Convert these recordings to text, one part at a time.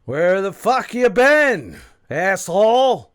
Where the fuck you been, asshole?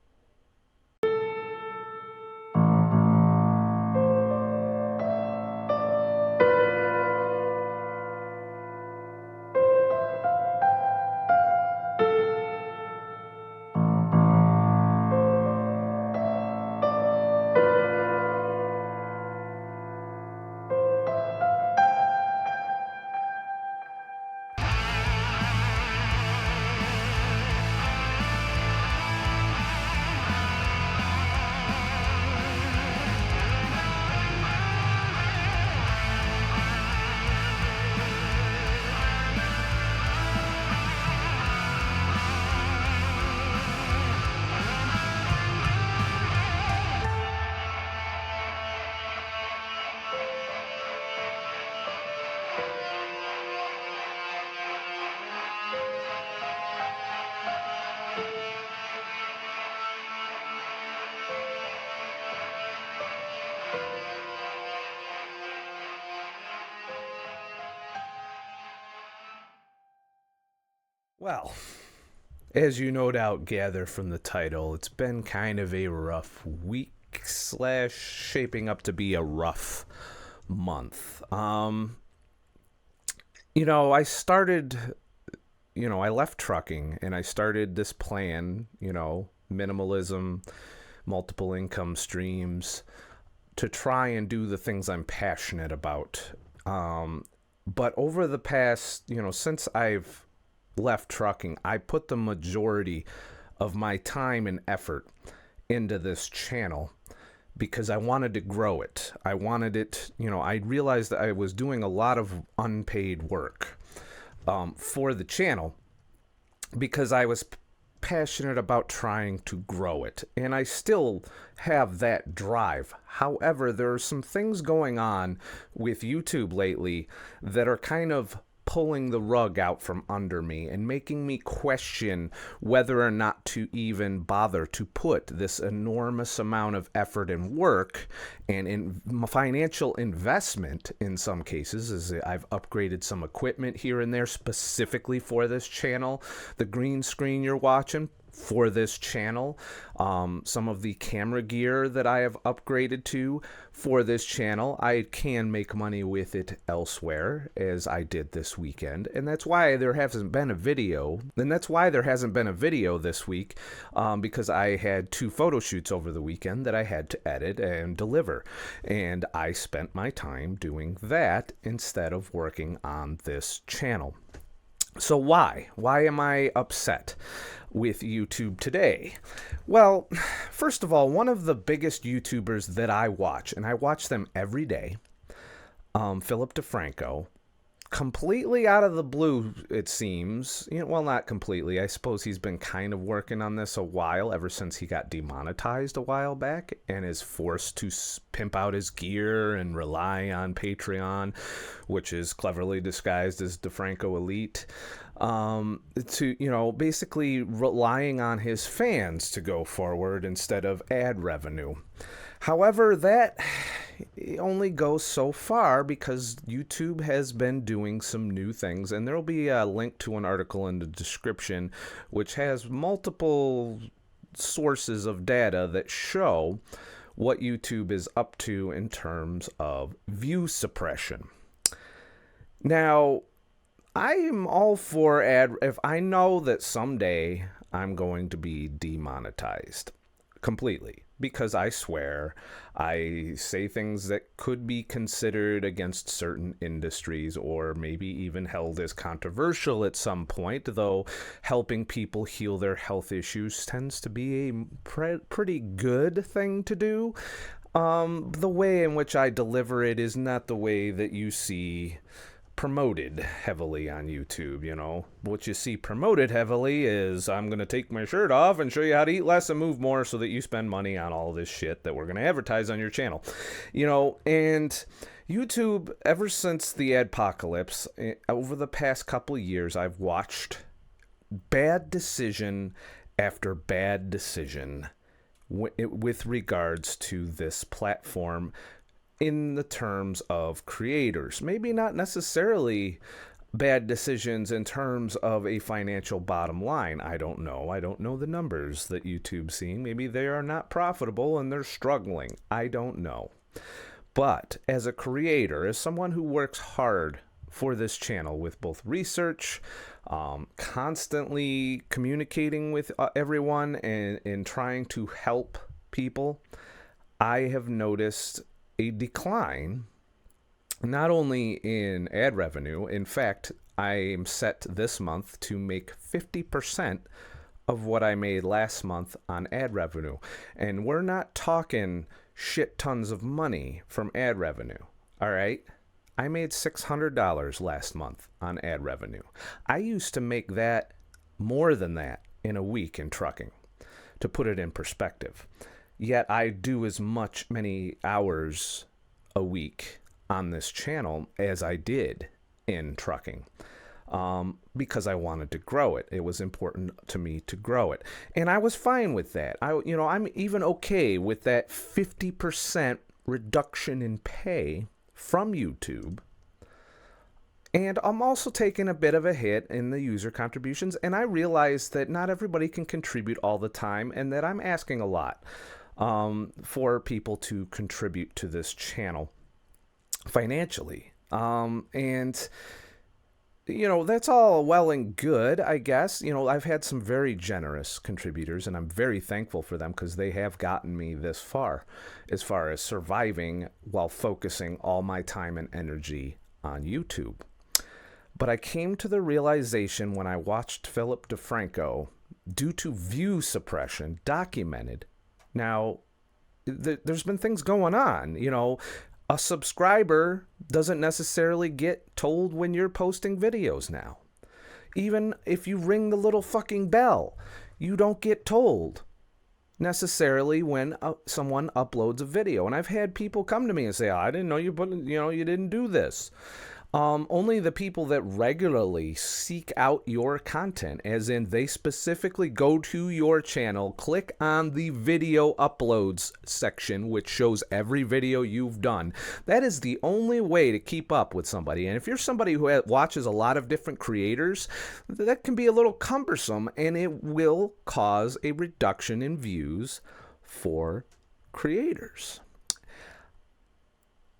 Well, as you no doubt gather from the title, it's been kind of a rough week slash shaping up to be a rough month. I started, I left trucking and I started this plan, minimalism, multiple income streams, to try and do the things I'm passionate about. But over the past, since I've left trucking, I put the majority of my time and effort into this channel because I wanted to grow it. I wanted it, I realized that I was doing a lot of unpaid work for the channel because I was passionate about trying to grow it. And I still have that drive. However, there are some things going on with YouTube lately that are kind of pulling the rug out from under me and making me question whether or not to even bother to put this enormous amount of effort and work and in financial investment in some cases, as I've upgraded some equipment here and there specifically for this channel. The green screen you're watching for this channel, some of the camera gear that I have upgraded to for this channel. I can make money with it elsewhere, as I did this weekend, and that's why there hasn't been a video. And that's why there hasn't been a video this week, because I had 2 photo shoots over the weekend that I had to edit and deliver, and I spent my time doing that instead of working on this channel. So why? Why am I upset with YouTube today? Well, first of all, one of the biggest YouTubers that I watch, and I watch them every day, Phillip Defranco, completely out of the blue, it seems. Well, not completely. I suppose he's been kind of working on this a while, ever since he got demonetized a while back and is forced to pimp out his gear and rely on Patreon, which is cleverly disguised as Defranco Elite, to, basically relying on his fans to go forward instead of ad revenue. However, that only goes so far because YouTube has been doing some new things, and there will be a link to an article in the description which has multiple sources of data that show what YouTube is up to in terms of view suppression. Now, I am all for if I know that someday I'm going to be demonetized completely, because I swear, I say things that could be considered against certain industries or maybe even held as controversial at some point, though helping people heal their health issues tends to be a pretty good thing to do. The way in which I deliver it is not the way that you see promoted heavily on YouTube. What you see promoted heavily is, I'm going to take my shirt off and show you how to eat less and move more so that you spend money on all this shit that we're going to advertise on your channel. And YouTube, ever since the adpocalypse, over the past couple of years, I've watched bad decision after bad decision with regards to this platform in the terms of creators. Maybe not necessarily bad decisions in terms of a financial bottom line. I don't know. I don't know the numbers that YouTube's seeing. Maybe they are not profitable and they're struggling. I don't know. But as a creator, as someone who works hard for this channel with both research, constantly communicating with everyone and trying to help people, I have noticed a decline not only in ad revenue. In fact, I am set this month to make 50% of what I made last month on ad revenue. And we're not talking shit tons of money from ad revenue, all right? I made $600 last month on ad revenue. I used to make that more than that in a week in trucking, to put it in perspective. Yet I do as many hours a week on this channel as I did in trucking, because I wanted to grow it. It was important to me to grow it, and I was fine with that. I'm even okay with that 50% reduction in pay from YouTube, and I'm also taking a bit of a hit in the user contributions. And I realize that not everybody can contribute all the time, and that I'm asking a lot for people to contribute to this channel financially. And that's all well and good, I guess. I've had some very generous contributors, and I'm very thankful for them, because they have gotten me this far as surviving while focusing all my time and energy on YouTube. But I came to the realization when I watched Phillip Defranco, due to view suppression, documented. Now, there's been things going on, A subscriber doesn't necessarily get told when you're posting videos now. Even if you ring the little fucking bell, you don't get told necessarily when someone uploads a video. And I've had people come to me and say, I didn't know you didn't do this. Only the people that regularly seek out your content, as in they specifically go to your channel, click on the video uploads section, which shows every video you've done. That is the only way to keep up with somebody. And if you're somebody who watches a lot of different creators, that can be a little cumbersome, and it will cause a reduction in views for creators.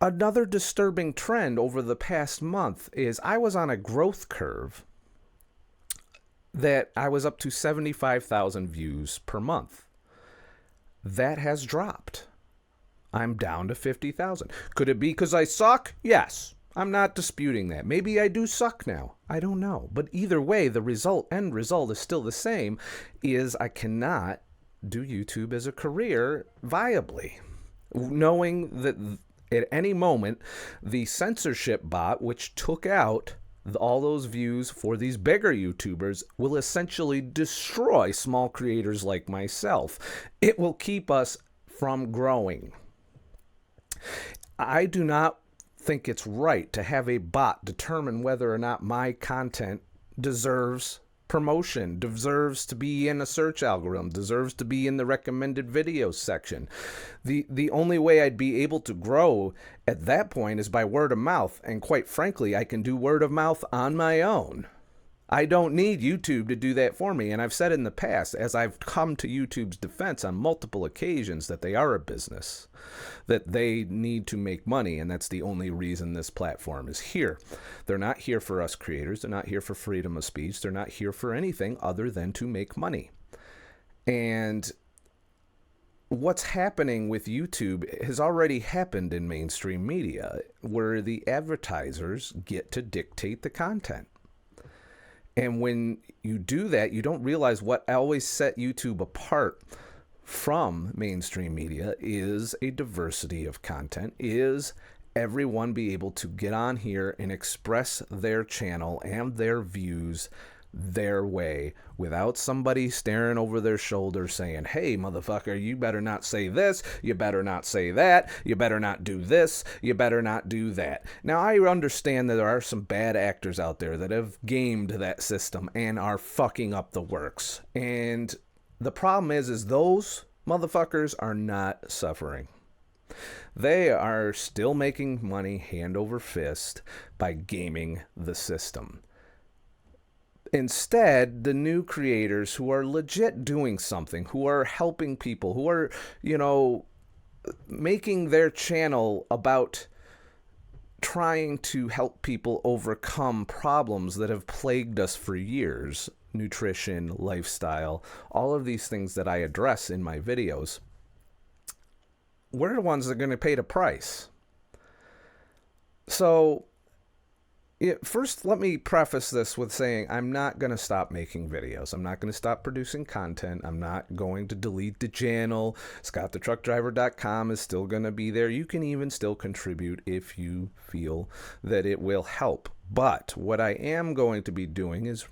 Another disturbing trend over the past month is I was on a growth curve that I was up to 75,000 views per month. That has dropped. I'm down to 50,000. Could it be because I suck? Yes. I'm not disputing that. Maybe I do suck now. I don't know. But either way, the end result is still the same, is I cannot do YouTube as a career viably, knowing that at any moment, the censorship bot, which took out all those views for these bigger YouTubers, will essentially destroy small creators like myself. It will keep us from growing. I do not think it's right to have a bot determine whether or not my content deserves promotion, deserves to be in a search algorithm, deserves to be in the recommended videos section. The only way I'd be able to grow at that point is by word of mouth, and quite frankly, I can do word of mouth on my own. I don't need YouTube to do that for me. And I've said in the past, as I've come to YouTube's defense on multiple occasions, that they are a business, that they need to make money, and that's the only reason this platform is here. They're not here for us creators. They're not here for freedom of speech. They're not here for anything other than to make money. And what's happening with YouTube has already happened in mainstream media, where the advertisers get to dictate the content. And when you do that, you don't realize what always set YouTube apart from mainstream media is a diversity of content, is everyone be able to get on here and express their channel and their views their way without somebody staring over their shoulder saying, hey, motherfucker, you better not say this, you better not say that, you better not do this, you better not do that. Now, I understand that there are some bad actors out there that have gamed that system and are fucking up the works. And the problem is those motherfuckers are not suffering. They are still making money hand over fist by gaming the system. Instead, the new creators who are legit doing something, who are helping people, who are, making their channel about trying to help people overcome problems that have plagued us for years, nutrition, lifestyle, all of these things that I address in my videos, we're the ones that are going to pay the price. So, first, let me preface this with saying I'm not going to stop making videos. I'm not going to stop producing content. I'm not going to delete the channel. ScottTheTruckDriver.com is still going to be there. You can even still contribute if you feel that it will help. But what I am going to be doing is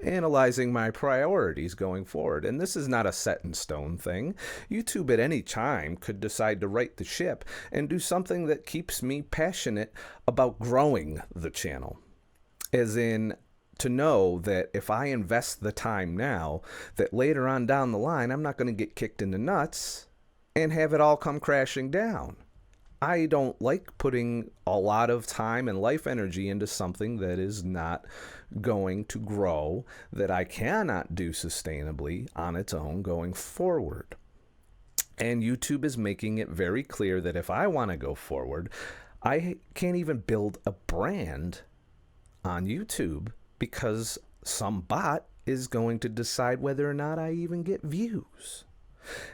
analyzing my priorities going forward. And this is not a set in stone thing. YouTube at any time could decide to right the ship and do something that keeps me passionate about growing the channel. As in, to know that if I invest the time now, that later on down the line, I'm not going to get kicked in the nuts and have it all come crashing down. I don't like putting a lot of time and life energy into something that is not going to grow, that I cannot do sustainably on its own going forward. And YouTube is making it very clear that if I want to go forward, I can't even build a brand on YouTube because some bot is going to decide whether or not I even get views.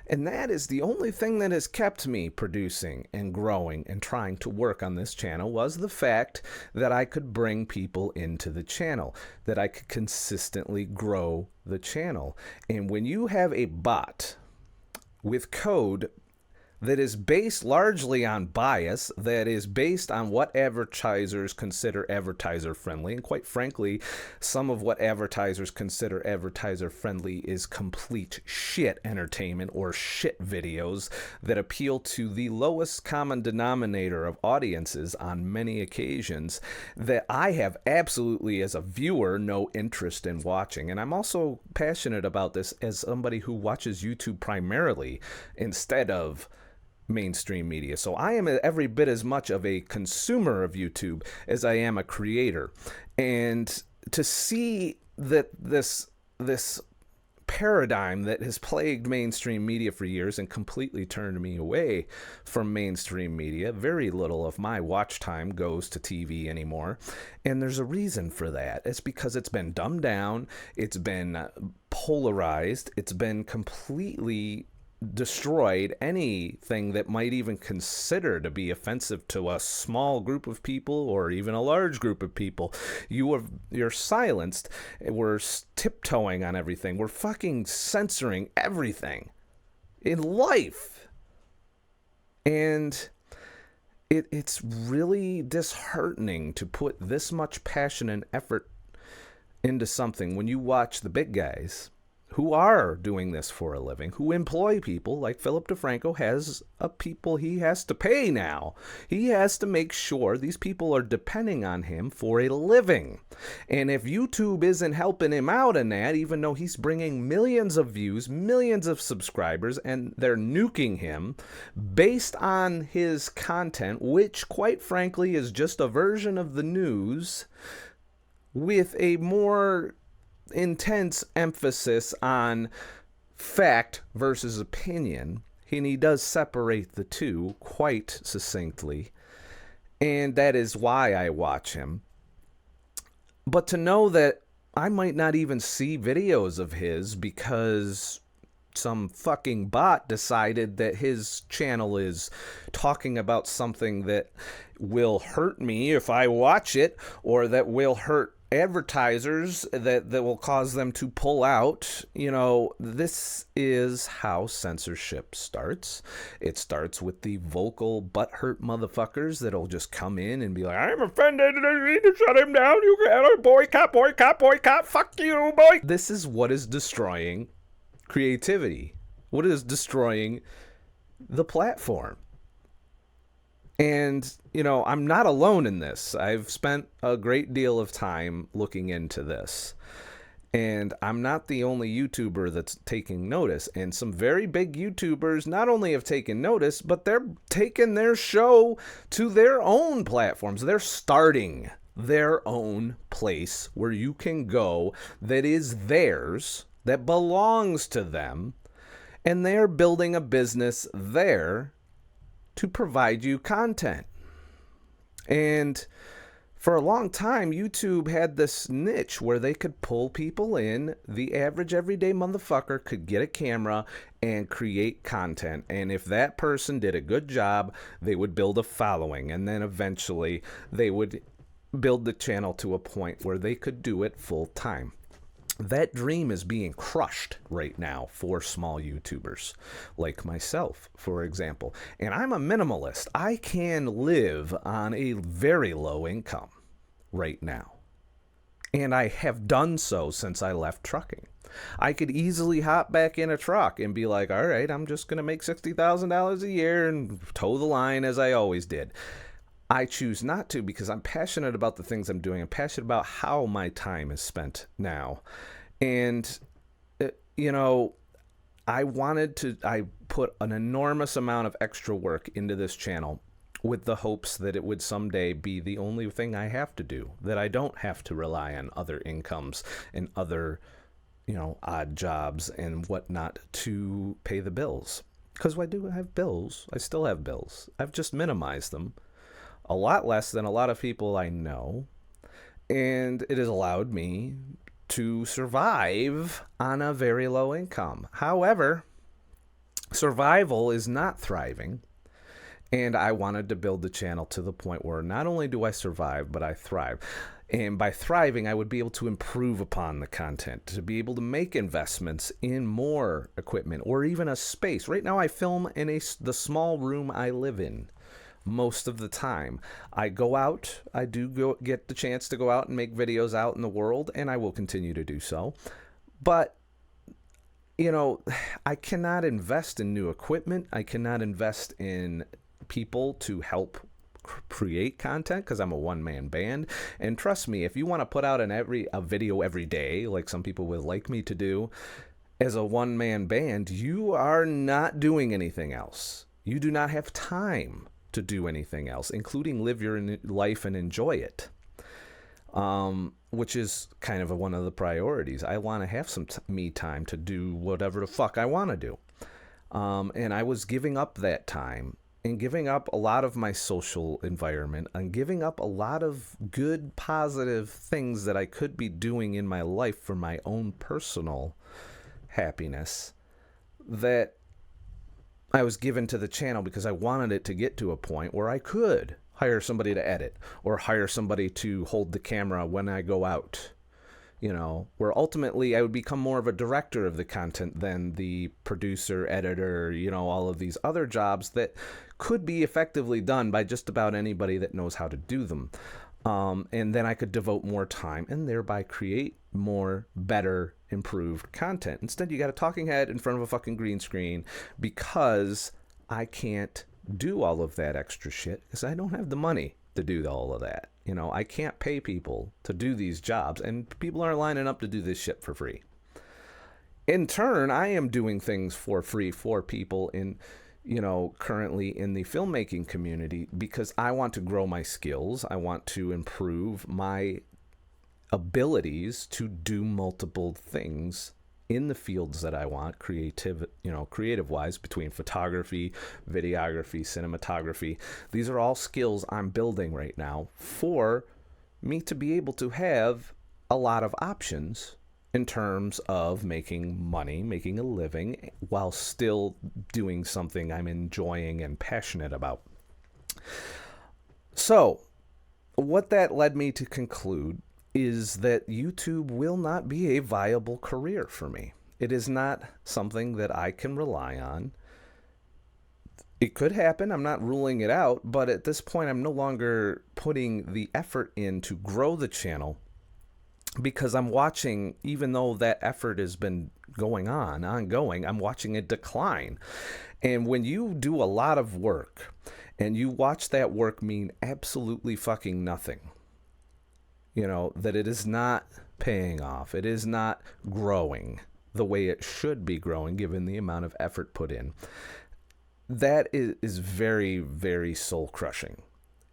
And that is the only thing that has kept me producing and growing and trying to work on this channel, was the fact that I could bring people into the channel, that I could consistently grow the channel. And when you have a bot with code that is based largely on bias, that is based on what advertisers consider advertiser friendly, and quite frankly, some of what advertisers consider advertiser friendly is complete shit entertainment or shit videos that appeal to the lowest common denominator of audiences on many occasions, that I have absolutely, as a viewer, no interest in watching. And I'm also passionate about this as somebody who watches YouTube primarily instead of mainstream media. So I am every bit as much of a consumer of YouTube as I am a creator. And to see that this paradigm that has plagued mainstream media for years and completely turned me away from mainstream media, very little of my watch time goes to TV anymore. And there's a reason for that. It's because it's been dumbed down, it's been polarized, it's been completely destroyed anything that might even consider to be offensive to a small group of people or even a large group of people. You're silenced. We're tiptoeing on everything. We're fucking censoring everything in life. And it's really disheartening to put this much passion and effort into something when you watch the big guys who are doing this for a living, who employ people like Phillip Defranco has people he has to pay now. He has to make sure these people are depending on him for a living. And if YouTube isn't helping him out in that, even though he's bringing millions of views, millions of subscribers, and they're nuking him based on his content, which quite frankly is just a version of the news with a more intense emphasis on fact versus opinion, and he does separate the two quite succinctly, and that is why I watch him. But to know that I might not even see videos of his because some fucking bot decided that his channel is talking about something that will hurt me if I watch it, or that will hurt advertisers, that will cause them to pull out. This is how censorship starts. It starts with the vocal butthurt motherfuckers that'll just come in and be like, I'm offended, I need to shut him down, you gotta boycott, fuck you, boy. This is what is destroying creativity, what is destroying the platform. And, I'm not alone in this. I've spent a great deal of time looking into this. And I'm not the only YouTuber that's taking notice. And some very big YouTubers not only have taken notice, but they're taking their show to their own platforms. They're starting their own place where you can go that is theirs, that belongs to them, and they're building a business there to provide you content. And for a long time, YouTube had this niche where they could pull people in. The average everyday motherfucker could get a camera and create content. And if that person did a good job, they would build a following. And then eventually they would build the channel to a point where they could do it full time. That dream is being crushed right now for small YouTubers like myself, for example. And I'm a minimalist. I can live on a very low income right now. And I have done so since I left trucking. I could easily hop back in a truck and be like, all right, I'm just going to make $60,000 a year and toe the line as I always did. I choose not to because I'm passionate about the things I'm doing. I'm passionate about how my time is spent now. And, I put an enormous amount of extra work into this channel with the hopes that it would someday be the only thing I have to do, that I don't have to rely on other incomes and other, odd jobs and whatnot to pay the bills. Because I do have bills. I still have bills. I've just minimized them. A lot less than a lot of people I know, and it has allowed me to survive on a very low income. However, survival is not thriving, and I wanted to build the channel to the point where not only do I survive, but I thrive. And by thriving, I would be able to improve upon the content, to be able to make investments in more equipment or even a space. Right now I film in the small room I live in. Most of the time I go out, I do get the chance to go out and make videos out in the world, and I will continue to do so. But, I cannot invest in new equipment. I cannot invest in people to help create content because I'm a one-man band. And trust me, if you want to put out a video every day, like some people would like me to do, as a one-man band, you are not doing anything else. You do not have time to do anything else, including live your life and enjoy it, which is kind of one of the priorities. I want to have some me time to do whatever the fuck I want to do. And I was giving up that time and giving up a lot of my social environment and giving up a lot of good, positive things that I could be doing in my life for my own personal happiness that I was given to the channel because I wanted it to get to a point where I could hire somebody to edit or hire somebody to hold the camera when I go out, where ultimately I would become more of a director of the content than the producer, editor, all of these other jobs that could be effectively done by just about anybody that knows how to do them. And then I could devote more time and thereby create more, better, improved content. Instead, you got a talking head in front of a fucking green screen because I can't do all of that extra shit because I don't have the money to do all of that. I can't pay people to do these jobs, and people aren't lining up to do this shit for free. In turn, I am doing things for free for people currently in the filmmaking community because I want to grow my skills. I want to improve my abilities to do multiple things in the fields that I want, creative wise, between photography, videography, cinematography. These are all skills I'm building right now for me to be able to have a lot of options in terms of making money, making a living, while still doing something I'm enjoying and passionate about. So, what that led me to conclude is that YouTube will not be a viable career for me. It is not something that I can rely on. It could happen, I'm not ruling it out, but at this point I'm no longer putting the effort in to grow the channel because I'm watching, even though that effort has been ongoing, I'm watching it decline. And when you do a lot of work and you watch that work mean absolutely fucking nothing, that it is not paying off, it is not growing the way it should be growing given the amount of effort put in, that is very, very soul crushing.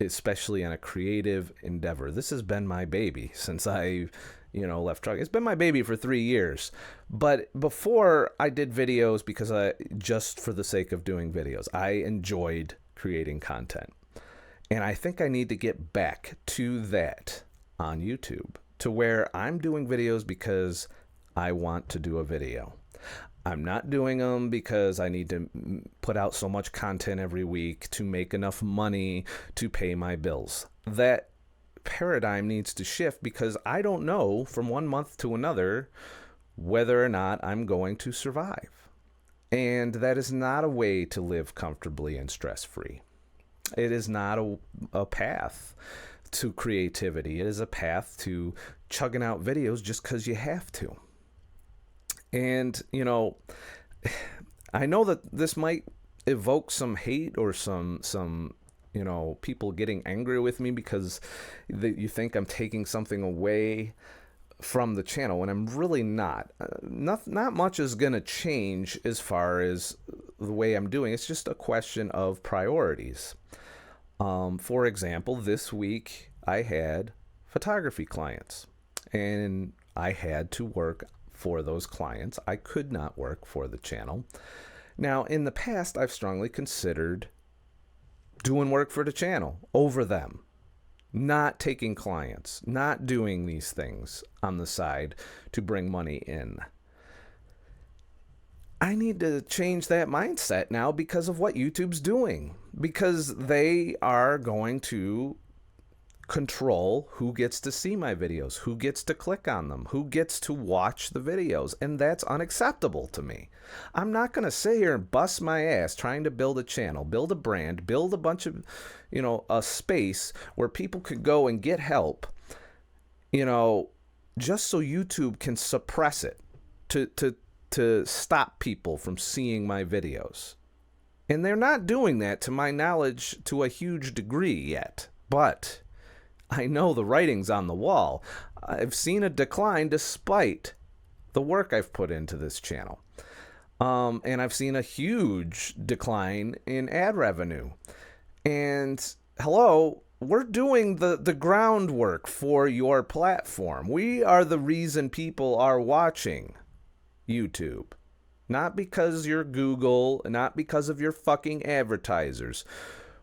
especially in a creative endeavor. This has been my baby since I left trucking. It's been my baby for 3 years. But before, I did videos because just for the sake of doing videos. I enjoyed creating content. And I think I need to get back to that on YouTube, to where I'm doing videos because I want to do a video. I'm not doing them because I need to put out so much content every week to make enough money to pay my bills. That paradigm needs to shift, because I don't know from one month to another whether or not I'm going to survive. And that is not a way to live comfortably and stress-free. It is not a path to creativity. It is a path to chugging out videos just because you have to. And, I know that this might evoke some hate or some people getting angry with me because you think I'm taking something away from the channel, when I'm really not. Not much is going to change as far as the way I'm doing. It's just a question of priorities. For example, this week I had photography clients, and I had to work for those clients. I could not work for the channel. Now, in the past, I've strongly considered doing work for the channel over them, not taking clients, not doing these things on the side to bring money in. I need to change that mindset now because of what YouTube's doing, because they are going to control who gets to see my videos, who gets to click on them, who gets to watch the videos, and that's unacceptable to me. I'm not going to sit here and bust my ass trying to build a channel, build a brand, build a bunch of, a space where people could go and get help, just so YouTube can suppress it to stop people from seeing my videos. And they're not doing that, to my knowledge, to a huge degree yet. But I know the writing's on the wall. I've seen a decline despite the work I've put into this channel. And I've seen a huge decline in ad revenue. And hello, we're doing the groundwork for your platform. We are the reason people are watching YouTube. Not because you're Google, not because of your fucking advertisers.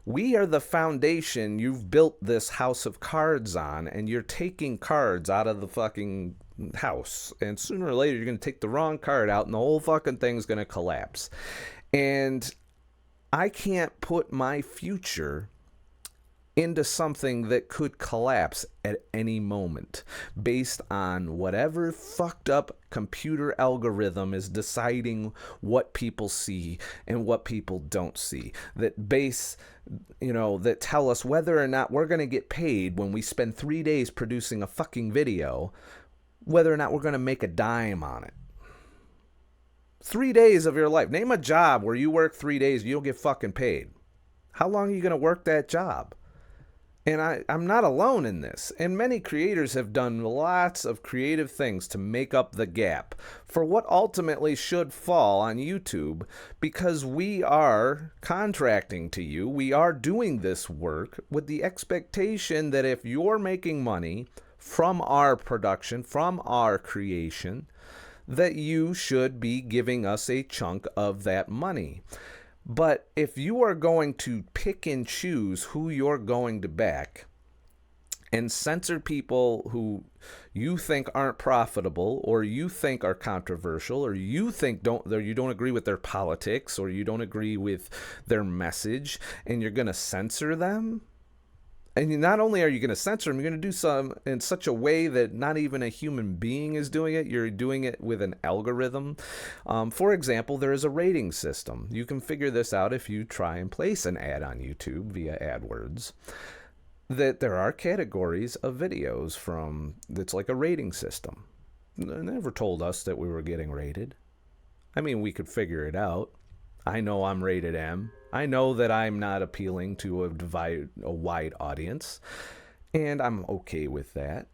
We are the foundation you've built this house of cards on, and you're taking cards out of the fucking house. And sooner or later, you're going to take the wrong card out, and the whole fucking thing's going to collapse. And I can't put my future into something that could collapse at any moment based on whatever fucked up computer algorithm is deciding what people see and what people don't see, that tell us whether or not we're going to get paid when we spend 3 days producing a fucking video, whether or not we're going to make a dime on it. 3 days of your life. Name a job where you work 3 days, you don't get fucking paid. How long are you going to work that job? And I'm not alone in this. And many creators have done lots of creative things to make up the gap for what ultimately should fall on YouTube, because we are contracting to you. We are doing this work with the expectation that if you're making money from our production, from our creation, that you should be giving us a chunk of that money. But if you are going to pick and choose who you're going to back and censor people who you think aren't profitable, or you think are controversial, or you think you don't agree with their politics, or you don't agree with their message, and you're going to censor them, and not only are you going to censor them, you're going to do some in such a way that not even a human being is doing it. You're doing it with an algorithm. For example, there is a rating system. You can figure this out if you try and place an ad on YouTube via AdWords, that there are categories of videos that's like a rating system. They never told us that we were getting rated. I mean, we could figure it out. I know I'm rated M. I know that I'm not appealing to a wide audience, and I'm okay with that.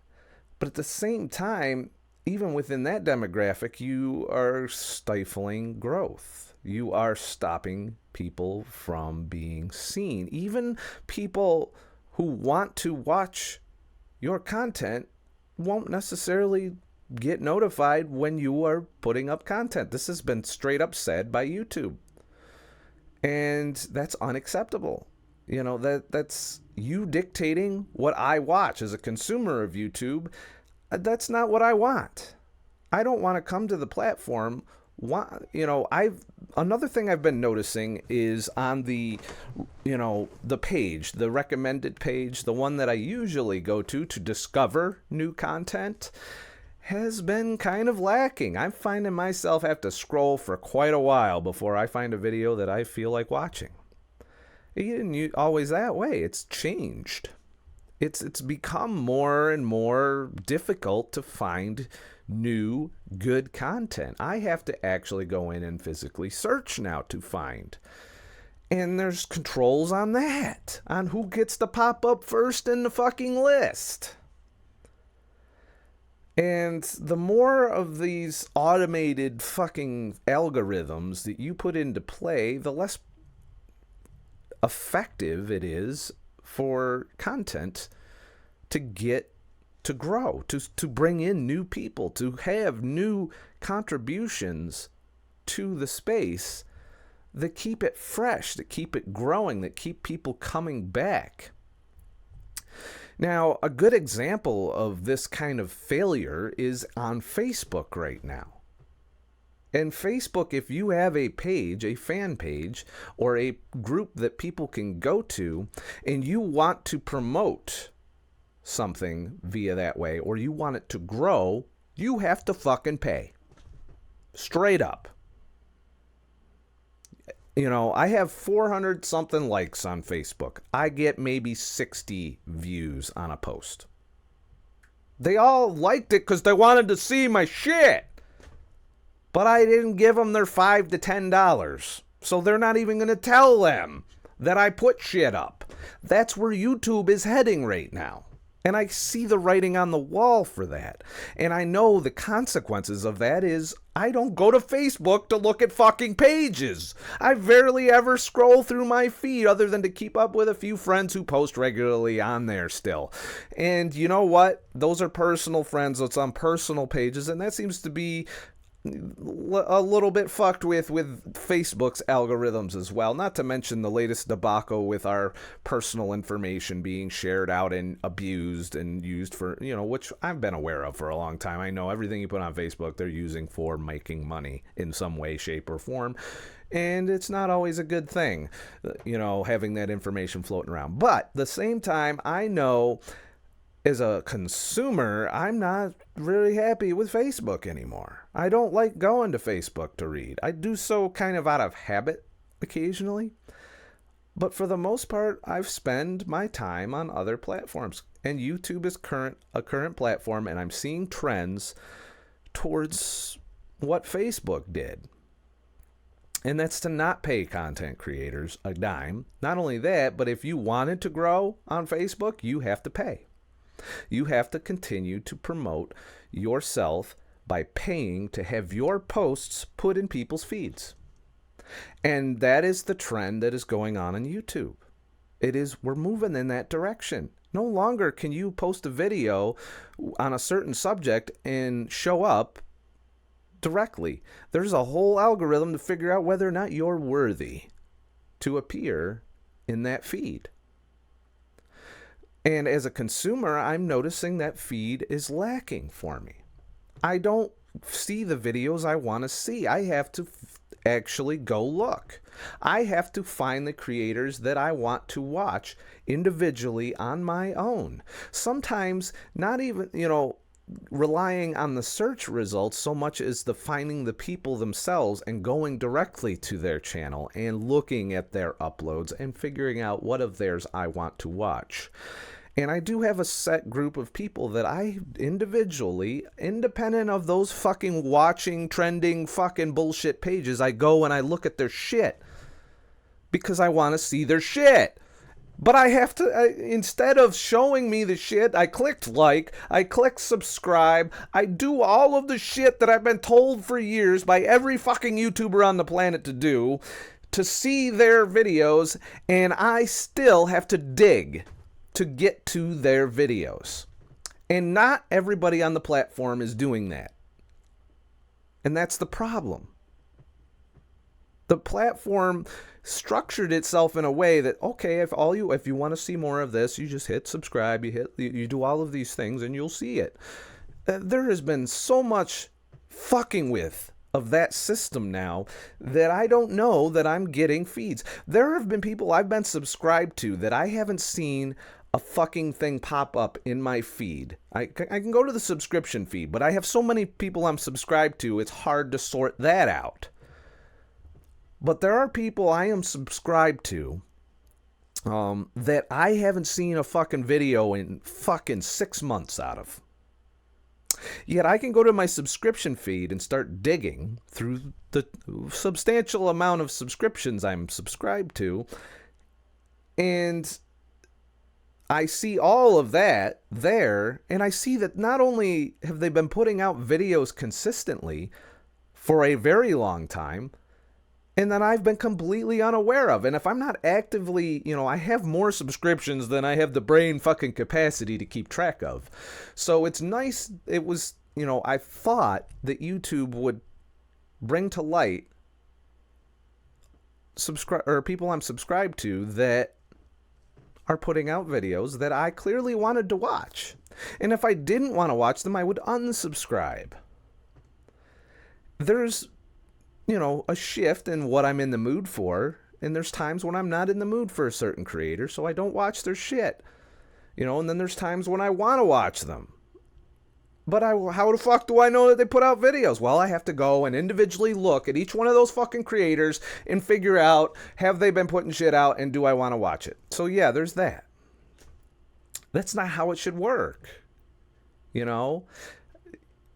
But at the same time, even within that demographic, you are stifling growth. You are stopping people from being seen. Even people who want to watch your content won't necessarily get notified when you are putting up content. This has been straight up said by YouTube. And that's unacceptable. You know, that's you dictating what I watch as a consumer of YouTube. That's not what I want. I don't want to come to the platform. You know, another thing I've been noticing is on the, you know, the page, the recommended page, the one that I usually go to discover new content, has been kind of lacking. I'm finding myself have to scroll for quite a while before I find a video that I feel like watching. It isn't always that way. It's changed. It's become more and more difficult to find new good content. I have to actually go in and physically search now to find. And there's controls on that, on who gets to pop up first in the fucking list. And the more of these automated fucking algorithms that you put into play, the less effective it is for content to get to grow, to bring in new people, to have new contributions to the space that keep it fresh, that keep it growing, that keep people coming back. Now, a good example of this kind of failure is on Facebook right now. And Facebook, if you have a page, a fan page, or a group that people can go to, and you want to promote something via that way, or you want it to grow, you have to fucking pay. Straight up. You know, I have 400 something likes on Facebook. I get maybe 60 views on a post. They all liked it because they wanted to see my shit. But I didn't give them their $5 to $10. So they're not even going to tell them that I put shit up. That's where YouTube is heading right now. And I see the writing on the wall for that. And I know the consequences of that is I don't go to Facebook to look at fucking pages. I barely ever scroll through my feed other than to keep up with a few friends who post regularly on there still. And you know what? Those are personal friends. It's on personal pages. And that seems to be a little bit fucked with Facebook's algorithms as well, not to mention the latest debacle with our personal information being shared out and abused and used for, you know, which I've been aware of for a long time. I know everything you put on Facebook they're using for making money in some way, shape, or form, and it's not always a good thing, you know, having that information floating around. But at the same time, I know as a consumer, I'm not really happy with Facebook anymore. I don't like going to Facebook to read. I do so kind of out of habit occasionally. But for the most part, I've spent my time on other platforms. And YouTube is a current platform, and I'm seeing trends towards what Facebook did. And that's to not pay content creators a dime. Not only that, but if you wanted to grow on Facebook, you have to pay. You have to continue to promote yourself by paying to have your posts put in people's feeds. And that is the trend that is going on YouTube. We're moving in that direction. No longer can you post a video on a certain subject and show up directly. There's a whole algorithm to figure out whether or not you're worthy to appear in that feed. And as a consumer, I'm noticing that feed is lacking for me. I don't see the videos I want to see. I have to actually go look. I have to find the creators that I want to watch individually on my own. Sometimes not even, you know, relying on the search results so much as the finding the people themselves and going directly to their channel and looking at their uploads and figuring out what of theirs I want to watch. And I do have a set group of people that I individually, independent of those fucking watching, trending, fucking bullshit pages, I go and I look at their shit because I want to see their shit. But I have to, instead of showing me the shit, I clicked like, I clicked subscribe, I do all of the shit that I've been told for years by every fucking YouTuber on the planet to do, to see their videos, and I still have to dig to get to their videos. And not everybody on the platform is doing that. And that's the problem. The platform structured itself in a way that, okay, if you want to see more of this, you just hit subscribe, you do all of these things and you'll see it. There has been so much fucking with of that system now that I don't know that I'm getting feeds. There have been people I've been subscribed to that I haven't seen a fucking thing pop up in my feed. I can go to the subscription feed, but I have so many people I'm subscribed to, it's hard to sort that out. But there are people I am subscribed to that I haven't seen a fucking video in fucking 6 months out of. Yet I can go to my subscription feed and start digging through the substantial amount of subscriptions I'm subscribed to, and I see all of that there, and I see that not only have they been putting out videos consistently for a very long time, and that I've been completely unaware of. And if I'm not actively, I have more subscriptions than I have the brain fucking capacity to keep track of. So it's nice. It was, I thought that YouTube would bring to light people I'm subscribed to that are putting out videos that I clearly wanted to watch. And if I didn't want to watch them, I would unsubscribe. There's a shift in what I'm in the mood for, and there's times when I'm not in the mood for a certain creator, so I don't watch their shit. And then there's times when I want to watch them. But how the fuck do I know that they put out videos? Well, I have to go and individually look at each one of those fucking creators and figure out, have they been putting shit out, and do I want to watch it? So yeah, there's that. That's not how it should work.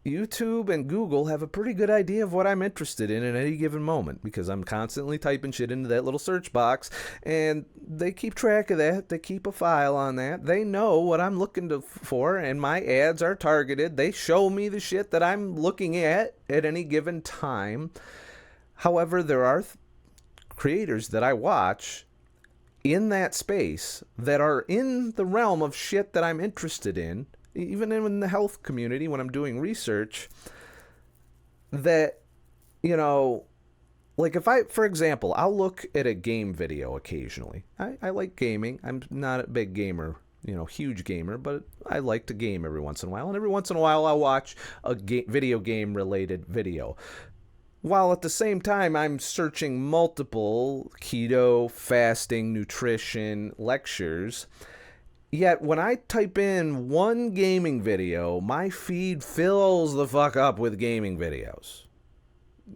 YouTube and Google have a pretty good idea of what I'm interested in at any given moment, because I'm constantly typing shit into that little search box, and they keep track of that. They keep a file on that. They know what I'm looking for, and my ads are targeted. They show me the shit that I'm looking at any given time. However, there are creators that I watch in that space that are in the realm of shit that I'm interested in, even in the health community when I'm doing research, that, like for example, I'll look at a game video occasionally. I like gaming. I'm not a big gamer, huge gamer, but I like to game every once in a while. And every once in a while I'll watch a video game related video. While at the same time I'm searching multiple keto, fasting, nutrition lectures. Yet, when I type in one gaming video, my feed fills the fuck up with gaming videos.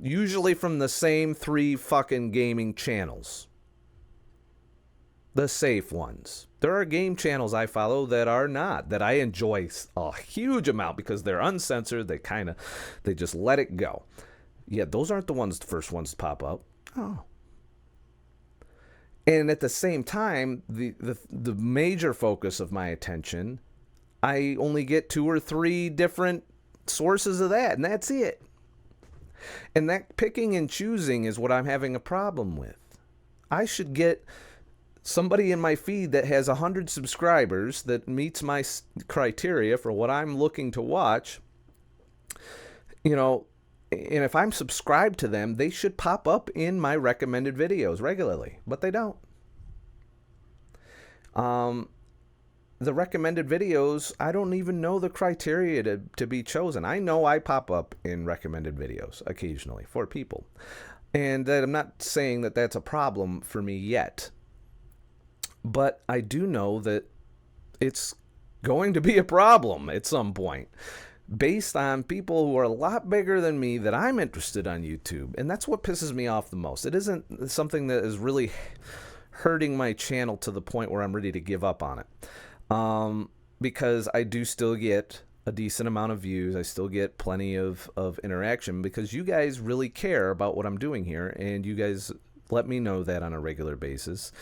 Usually from the same 3 fucking gaming channels. The safe ones. There are game channels I follow that are not, that I enjoy a huge amount because they're uncensored, they just let it go. Yet, those aren't the first ones to pop up. Oh. And at the same time, the major focus of my attention, I only get 2 or 3 different sources of that, and that's it. And that picking and choosing is what I'm having a problem with. I should get somebody in my feed that has 100 subscribers that meets my criteria for what I'm looking to watch, and if I'm subscribed to them, they should pop up in my recommended videos regularly, but they don't. The recommended videos, I don't even know the criteria to be chosen. I know I pop up in recommended videos occasionally for people, and that I'm not saying that that's a problem for me yet, but I do know that it's going to be a problem at some point, based on people who are a lot bigger than me that I'm interested on YouTube. And that's what pisses me off the most. It isn't something that is really hurting my channel to the point where I'm ready to give up on it. Because I do still get a decent amount of views. I still get plenty of interaction because you guys really care about what I'm doing here, and you guys let me know that on a regular basis.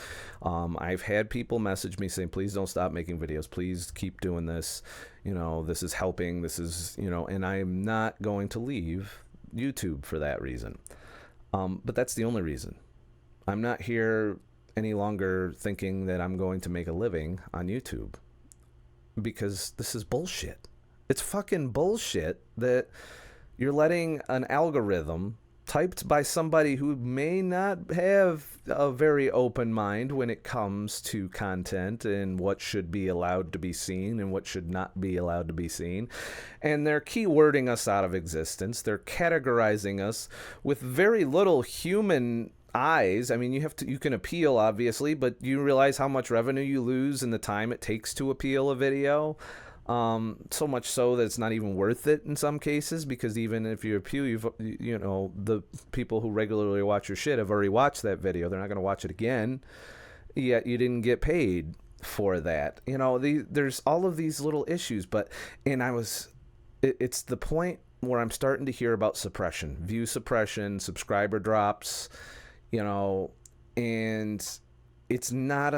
I've had people message me saying, please don't stop making videos. Please keep doing this. This is helping. This is, and I'm not going to leave YouTube for that reason. But that's the only reason. I'm not here any longer thinking that I'm going to make a living on YouTube, because this is bullshit. It's fucking bullshit that you're letting an algorithm typed by somebody who may not have a very open mind when it comes to content and what should be allowed to be seen and what should not be allowed to be seen. And they're keywording us out of existence. They're categorizing us with very little human eyes. I mean, you can appeal, obviously, but you realize how much revenue you lose in the time it takes to appeal a video. So much so that it's not even worth it in some cases, because even if you appeal, you know, the people who regularly watch your shit have already watched that video. They're not going to watch it again, yet you didn't get paid for that. You know, there's all of these little issues, it's the point where I'm starting to hear about suppression, view suppression, subscriber drops, you know, and it's not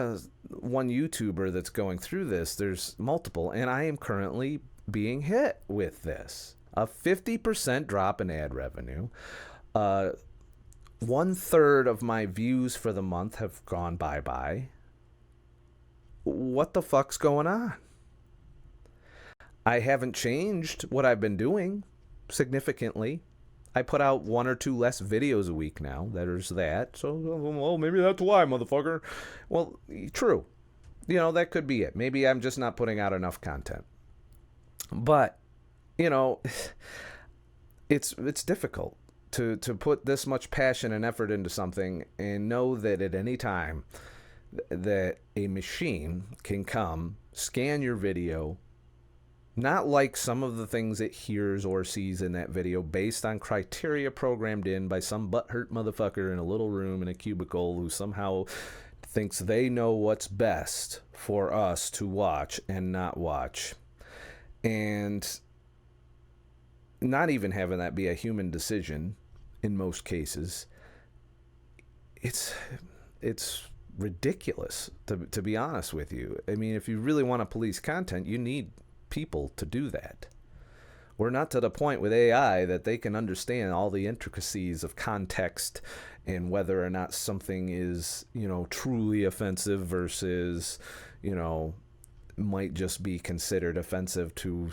one YouTuber that's going through this. There's multiple, and I am currently being hit with this. A 50% drop in ad revenue. 1/3 of my views for the month have gone bye-bye. What the fuck's going on? I haven't changed what I've been doing significantly. I put out 1 or 2 less videos a week now. There's that. So, well, maybe that's why, motherfucker. Well, true. You know, that could be it. Maybe I'm just not putting out enough content. But, you know, it's difficult to put this much passion and effort into something and know that at any time that a machine can come, scan your video, not like some of the things it hears or sees in that video based on criteria programmed in by some butthurt motherfucker in a little room in a cubicle who somehow thinks they know what's best for us to watch and not watch. And not even having that be a human decision in most cases. It's ridiculous, to be honest with you. I mean, if you really want to police content, you need people to do that. We're not to the point with AI that they can understand all the intricacies of context and whether or not something is, you know, truly offensive versus, you know, might just be considered offensive to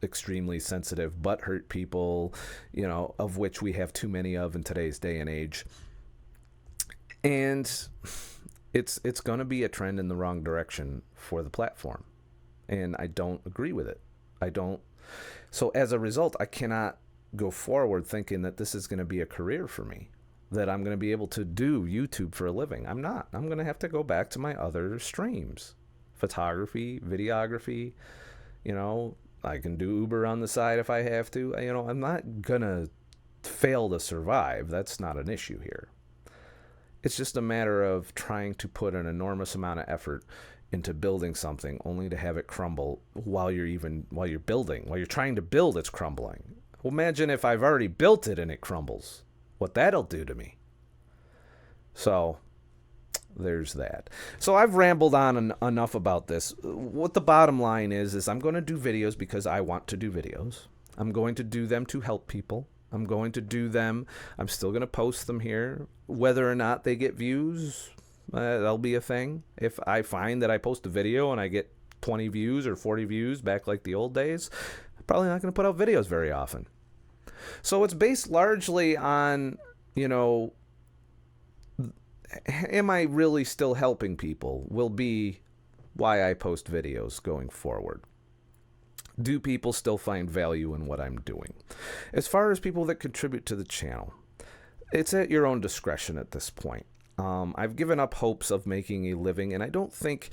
extremely sensitive butthurt people, you know, of which we have too many of in today's day and age. And it's going to be a trend in the wrong direction for the platform. And I don't agree with it. So as a result, I cannot go forward thinking that this is going to be a career for me, that I'm going to be able to do YouTube for a living. I'm not. I'm going to have to go back to my other streams. Photography, videography, you know, I can do Uber on the side if I have to. You know, I'm not going to fail to survive. That's not an issue here. It's just a matter of trying to put an enormous amount of effort into building something only to have it crumble while you're trying to build, it's crumbling. Well, imagine if I've already built it and it crumbles, what that'll do to me. So there's that. So I've rambled on enough about this. What the bottom line is I'm going to do videos because I want to do videos. I'm going to do them to help people. I'm going to do them. I'm still going to post them here. Whether or not they get views, that'll be a thing. If I find that I post a video and I get 20 views or 40 views back like the old days, I'm probably not going to put out videos very often. So it's based largely on, you know, am I really still helping people will be why I post videos going forward. Do people still find value in what I'm doing? As far as people that contribute to the channel, it's at your own discretion at this point. I've given up hopes of making a living, and I don't think,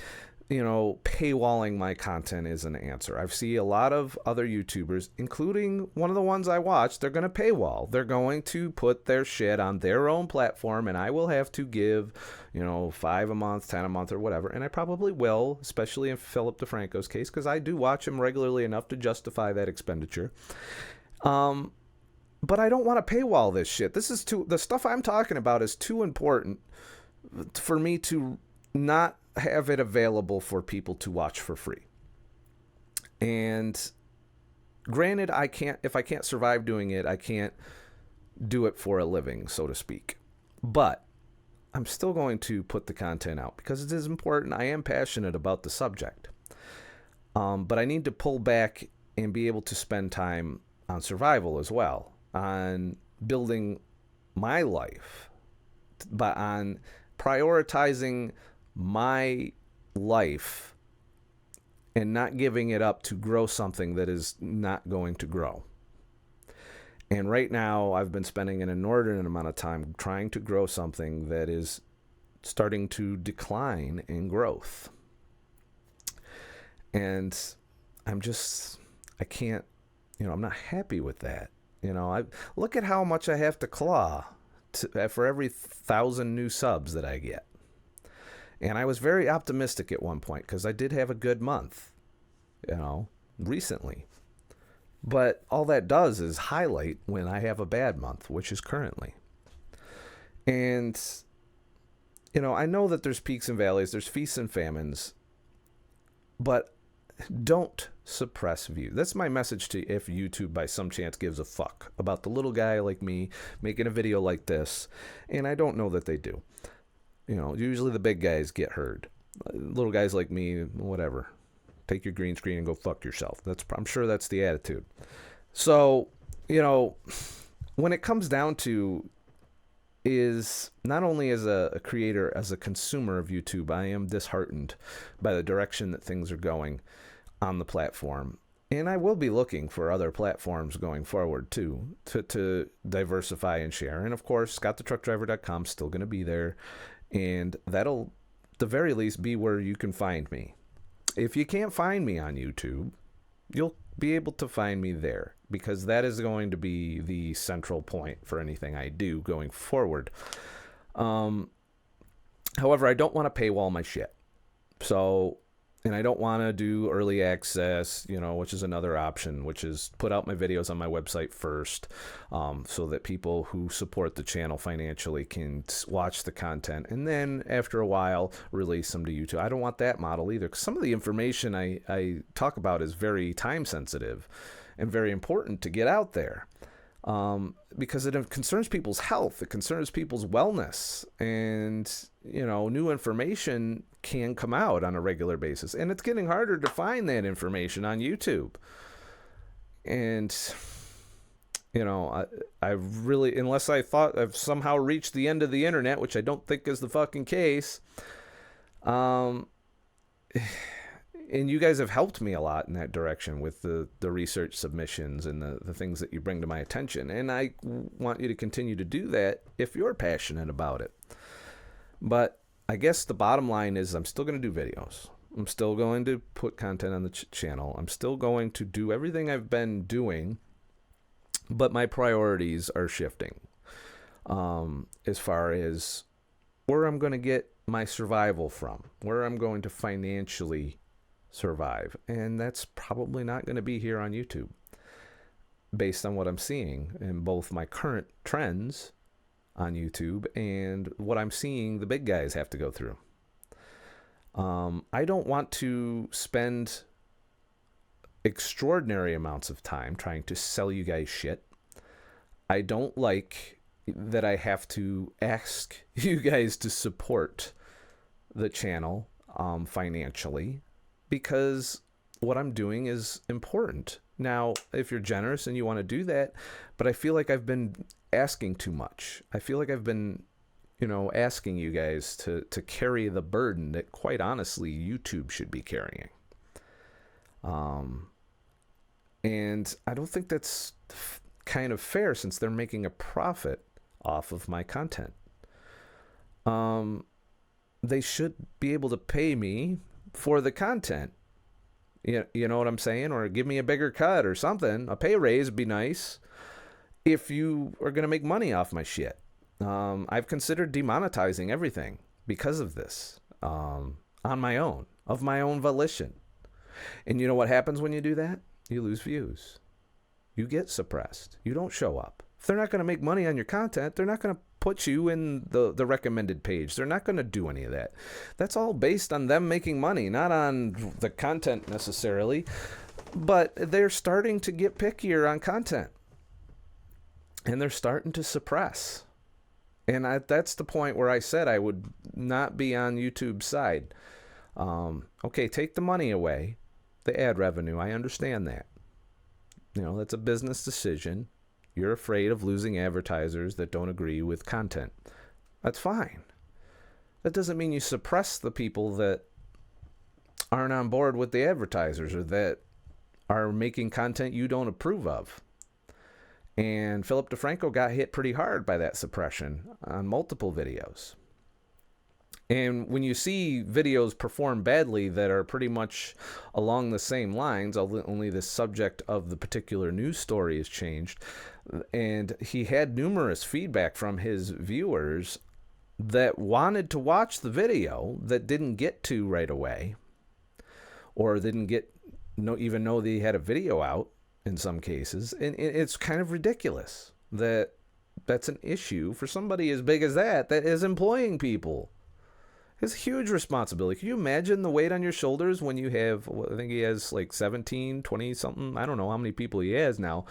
you know, paywalling my content is an answer. I've seen a lot of other YouTubers, including one of the ones I watch, they're going to paywall. They're going to put their shit on their own platform, and I will have to give, you know, $5 a month, $10 a month, or whatever, and I probably will, especially in Phillip Defranco's case, because I do watch him regularly enough to justify that expenditure. But I don't want to paywall this shit. The stuff I'm talking about is too important for me to not have it available for people to watch for free. And granted, if I can't survive doing it, I can't do it for a living, so to speak. But I'm still going to put the content out because it is important. I am passionate about the subject. But I need to pull back and be able to spend time on survival as well, on building my life, but on prioritizing my life and not giving it up to grow something that is not going to grow. And right now, I've been spending an inordinate amount of time trying to grow something that is starting to decline in growth. And I can't, I'm not happy with that. I look at how much I have to claw for every 1,000 new subs that I get. And I was very optimistic at one point because I did have a good month, recently. But all that does is highlight when I have a bad month, which is currently. And, I know that there's peaks and valleys, there's feasts and famines, but don't suppress views. That's my message to if YouTube by some chance gives a fuck about the little guy like me making a video like this. And I don't know that they do. Usually the big guys get heard. Little guys like me, whatever. Take your green screen and go fuck yourself. I'm sure that's the attitude. So, when it comes down to is not only as a creator, as a consumer of YouTube, I am disheartened by the direction that things are going on the platform. And I will be looking for other platforms going forward too, to diversify and share. And of course, ScottTheTruckDriver.com is still going to be there. And that'll, at the very least, be where you can find me. If you can't find me on YouTube, you'll be able to find me there because that is going to be the central point for anything I do going forward. However, I don't want to paywall my shit. And I don't want to do early access, which is another option, which is put out my videos on my website first, so that people who support the channel financially can watch the content and then after a while release them to YouTube. I don't want that model either, because some of the information I talk about is very time sensitive and very important to get out there. Because it concerns people's health, it concerns people's wellness, and new information can come out on a regular basis, and it's getting harder to find that information on YouTube. And I really, unless I thought I've somehow reached the end of the internet, which I don't think is the fucking case, and you guys have helped me a lot in that direction with the research submissions and the things that you bring to my attention. And I want you to continue to do that if you're passionate about it. But I guess the bottom line is I'm still going to do videos. I'm still going to put content on the channel. I'm still going to do everything I've been doing, but my priorities are shifting as far as where I'm going to get my survival from, where I'm going to financially survive. And that's probably not going to be here on YouTube based on what I'm seeing in both my current trends on YouTube and what I'm seeing the big guys have to go through. I don't want to spend extraordinary amounts of time trying to sell you guys shit. I don't like that I have to ask you guys to support the channel financially, because what I'm doing is important. Now, if you're generous and you want to do that, but I feel like I've been asking too much. I feel like I've been, asking you guys to carry the burden that, quite honestly, YouTube should be carrying. And I don't think that's kind of fair, since they're making a profit off of my content. They should be able to pay me for the content. You know what I'm saying? Or give me a bigger cut or something. A pay raise would be nice if you are going to make money off my shit. I've considered demonetizing everything because of this, on my own, of my own volition. And you know what happens when you do that? You lose views. You get suppressed. You don't show up. If they're not going to make money on your content, they're not going to put you in the recommended page. They're not going to do any of that. That's all based on them making money, not on the content necessarily. But they're starting to get pickier on content. And they're starting to suppress. And that's the point where I said I would not be on YouTube's side. Okay, take the money away, the ad revenue. I understand that. That's a business decision. You're afraid of losing advertisers that don't agree with content. That's fine. That doesn't mean you suppress the people that aren't on board with the advertisers or that are making content you don't approve of. And Phillip Defranco got hit pretty hard by that suppression on multiple videos. And when you see videos perform badly that are pretty much along the same lines, only the subject of the particular news story has changed, and he had numerous feedback from his viewers that wanted to watch the video that didn't get to right away, or didn't even know they had a video out in some cases. And it's kind of ridiculous that that's an issue for somebody as big as that is employing people. It's a huge responsibility. Can you imagine the weight on your shoulders when you have, I think he has like 17, 20 something. I don't know how many people he has now,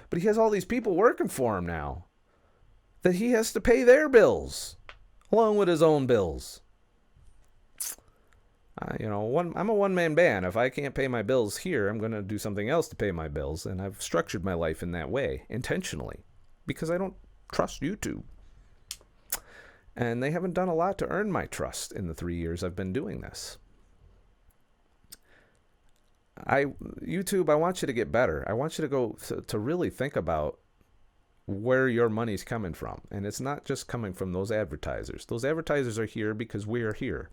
but he has all these people working for him now that he has to pay their bills along with his own bills. I'm a one-man band. If I can't pay my bills here, I'm going to do something else to pay my bills. And I've structured my life in that way intentionally because I don't trust YouTube. And they haven't done a lot to earn my trust in the 3 years I've been doing this. YouTube, I want you to get better. I want you to go to really think about where your money's coming from. And it's not just coming from those advertisers. Those advertisers are here because we're here.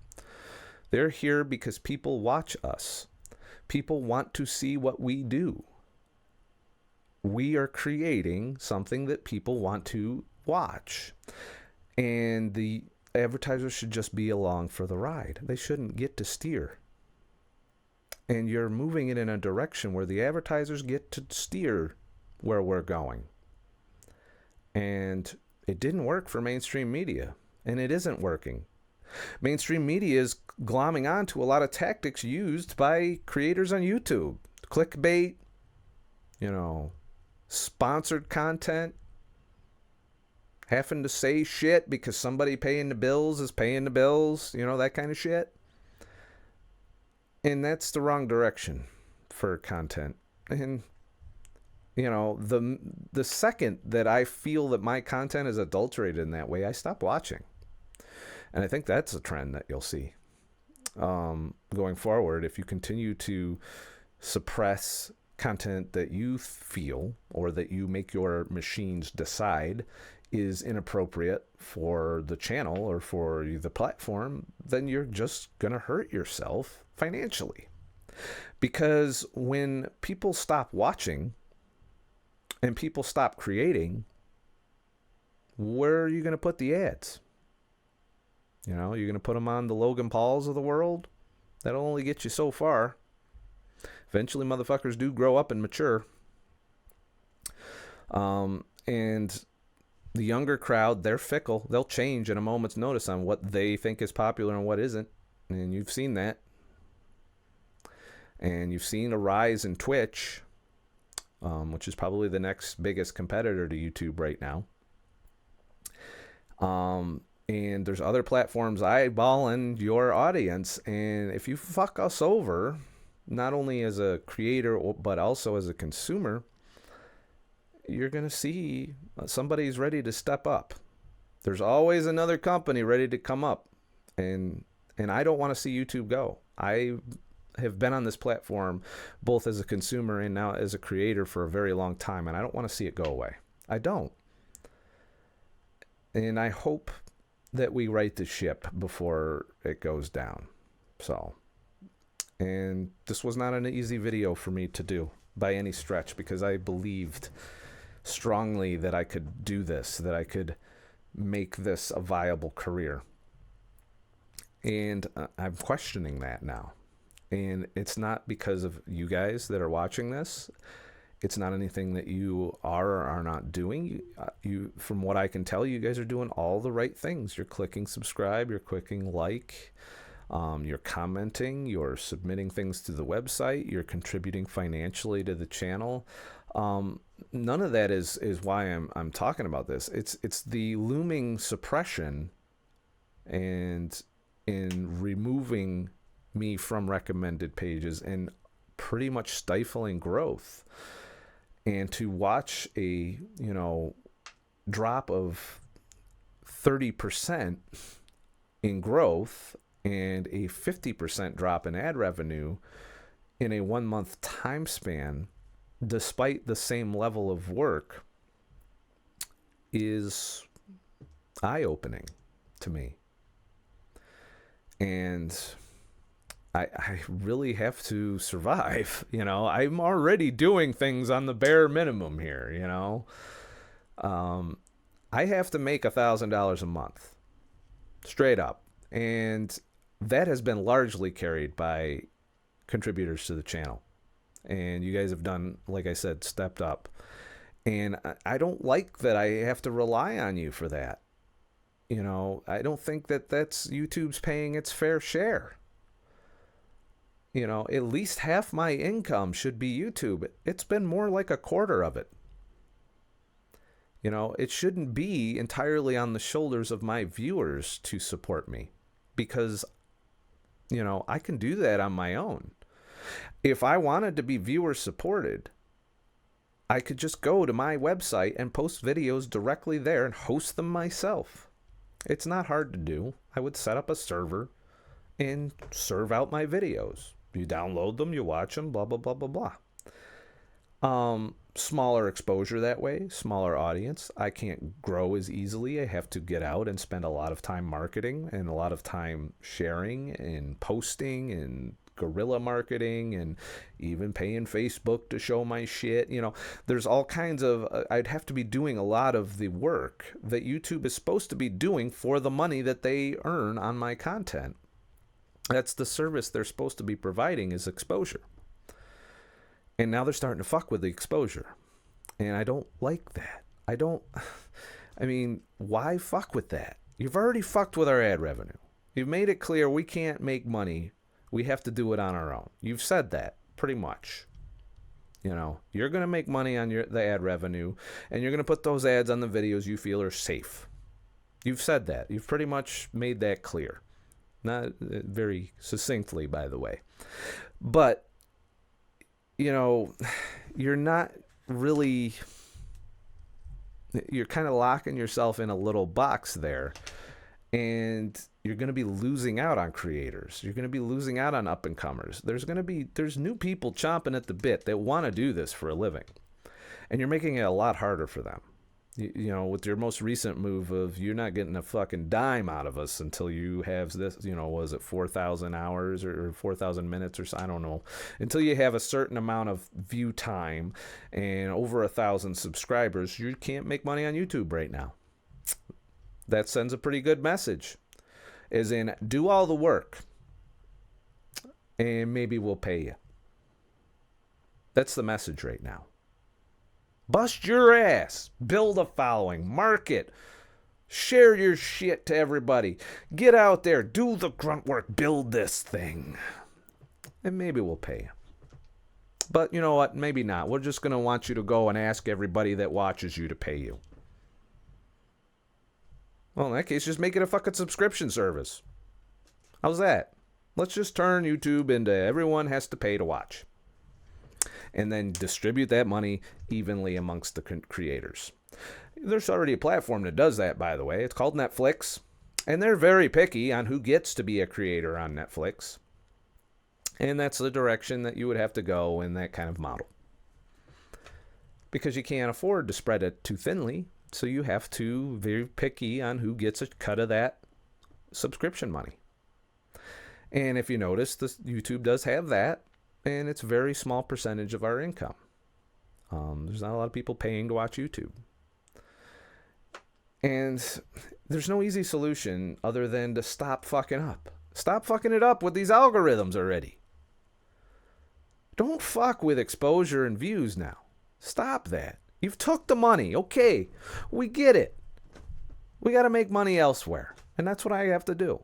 They're here because people watch us. People want to see what we do. We are creating something that people want to watch. And the advertisers should just be along for the ride. They shouldn't get to steer. And you're moving it in a direction where the advertisers get to steer where we're going. And it didn't work for mainstream media. And it isn't working. Mainstream media is glomming onto a lot of tactics used by creators on YouTube. Clickbait, sponsored content, having to say shit because somebody paying the bills is paying the bills, that kind of shit. And that's the wrong direction for content. And, the second that I feel that my content is adulterated in that way, I stop watching. And I think that's a trend that you'll see going forward. If you continue to suppress content that you feel or that you make your machines decide is inappropriate for the channel or for the platform, then you're just going to hurt yourself financially. Because when people stop watching and people stop creating, where are you going to put the ads? You're going to put them on the Logan Pauls of the world? That'll only get you so far. Eventually, motherfuckers do grow up and mature. And the younger crowd, they're fickle. They'll change at a moment's notice on what they think is popular and what isn't. And you've seen that. And you've seen a rise in Twitch, which is probably the next biggest competitor to YouTube right now. And there's other platforms eyeballing your audience. And if you fuck us over, not only as a creator, but also as a consumer, you're going to see somebody's ready to step up. There's always another company ready to come up. And I don't want to see YouTube go. I have been on this platform both as a consumer and now as a creator for a very long time. And I don't want to see it go away. I don't. And I hope that we right the ship before it goes down. And this was not an easy video for me to do by any stretch, because I believed strongly that I could do this, that I could make this a viable career. And I'm questioning that now. And it's not because of you guys that are watching this. It's not anything that you are or are not doing. You, from what I can tell, you guys are doing all the right things. You're clicking subscribe, you're clicking like, you're commenting, you're submitting things to the website, you're contributing financially to the channel. none of that is why I'm talking about this. It's the looming suppression and in removing me from recommended pages and pretty much stifling growth. And to watch a, drop of 30% in growth and a 50% drop in ad revenue in a 1 month time span, despite the same level of work, is eye-opening to me. And I really have to survive. I'm already doing things on the bare minimum here. I have to make $1,000 a month, straight up. And that has been largely carried by contributors to the channel. And you guys have done, like I said, stepped up. And I don't like that I have to rely on you for that. I don't think that's YouTube's paying its fair share. At least half my income should be YouTube. It's been more like a quarter of it. It shouldn't be entirely on the shoulders of my viewers to support me, because, I can do that on my own. If I wanted to be viewer supported, I could just go to my website and post videos directly there and host them myself. It's not hard to do. I would set up a server and serve out my videos. You download them, you watch them, blah, blah, blah, blah, blah. Smaller exposure that way, smaller audience. I can't grow as easily. I have to get out and spend a lot of time marketing and a lot of time sharing and posting and guerrilla marketing and even paying Facebook to show my shit. There's all kinds of, I'd have to be doing a lot of the work that YouTube is supposed to be doing for the money that they earn on my content. That's the service they're supposed to be providing, is exposure. And now they're starting to fuck with the exposure. And I don't like that. Why fuck with that? You've already fucked with our ad revenue. You've made it clear we can't make money. We have to do it on our own. You've said that, pretty much. You're going to make money on the ad revenue, and you're going to put those ads on the videos you feel are safe. You've said that. You've pretty much made that clear. Not very succinctly, by the way. But, you're not really... You're kind of locking yourself in a little box there. And you're going to be losing out on creators. You're going to be losing out on up-and-comers. There's new people chomping at the bit that want to do this for a living. And you're making it a lot harder for them. With your most recent move of you're not getting a fucking dime out of us until you have this, was it 4,000 hours or 4,000 minutes or so? I don't know. Until you have a certain amount of view time and over 1,000 subscribers, you can't make money on YouTube right now. That sends a pretty good message. As in, do all the work and maybe we'll pay you. That's the message right now. Bust your ass. Build a following. Market. Share your shit to everybody. Get out there. Do the grunt work. Build this thing. And maybe we'll pay you. But you know what? Maybe not. We're just going to want you to go and ask everybody that watches you to pay you. Well, in that case, just make it a fucking subscription service. How's that? Let's just turn YouTube into everyone has to pay to watch. And then distribute that money evenly amongst the creators. There's already a platform that does that, by the way. It's called Netflix. And they're very picky on who gets to be a creator on Netflix. And that's the direction that you would have to go in that kind of model. Because you can't afford to spread it too thinly. So you have to be very picky on who gets a cut of that subscription money. And if you notice, YouTube does have that. And it's a very small percentage of our income. There's not a lot of people paying to watch YouTube. And there's no easy solution other than to stop fucking up. Stop fucking it up with these algorithms already. Don't fuck with exposure and views now. Stop that. You've took the money. Okay, we get it. We got to make money elsewhere. And that's what I have to do.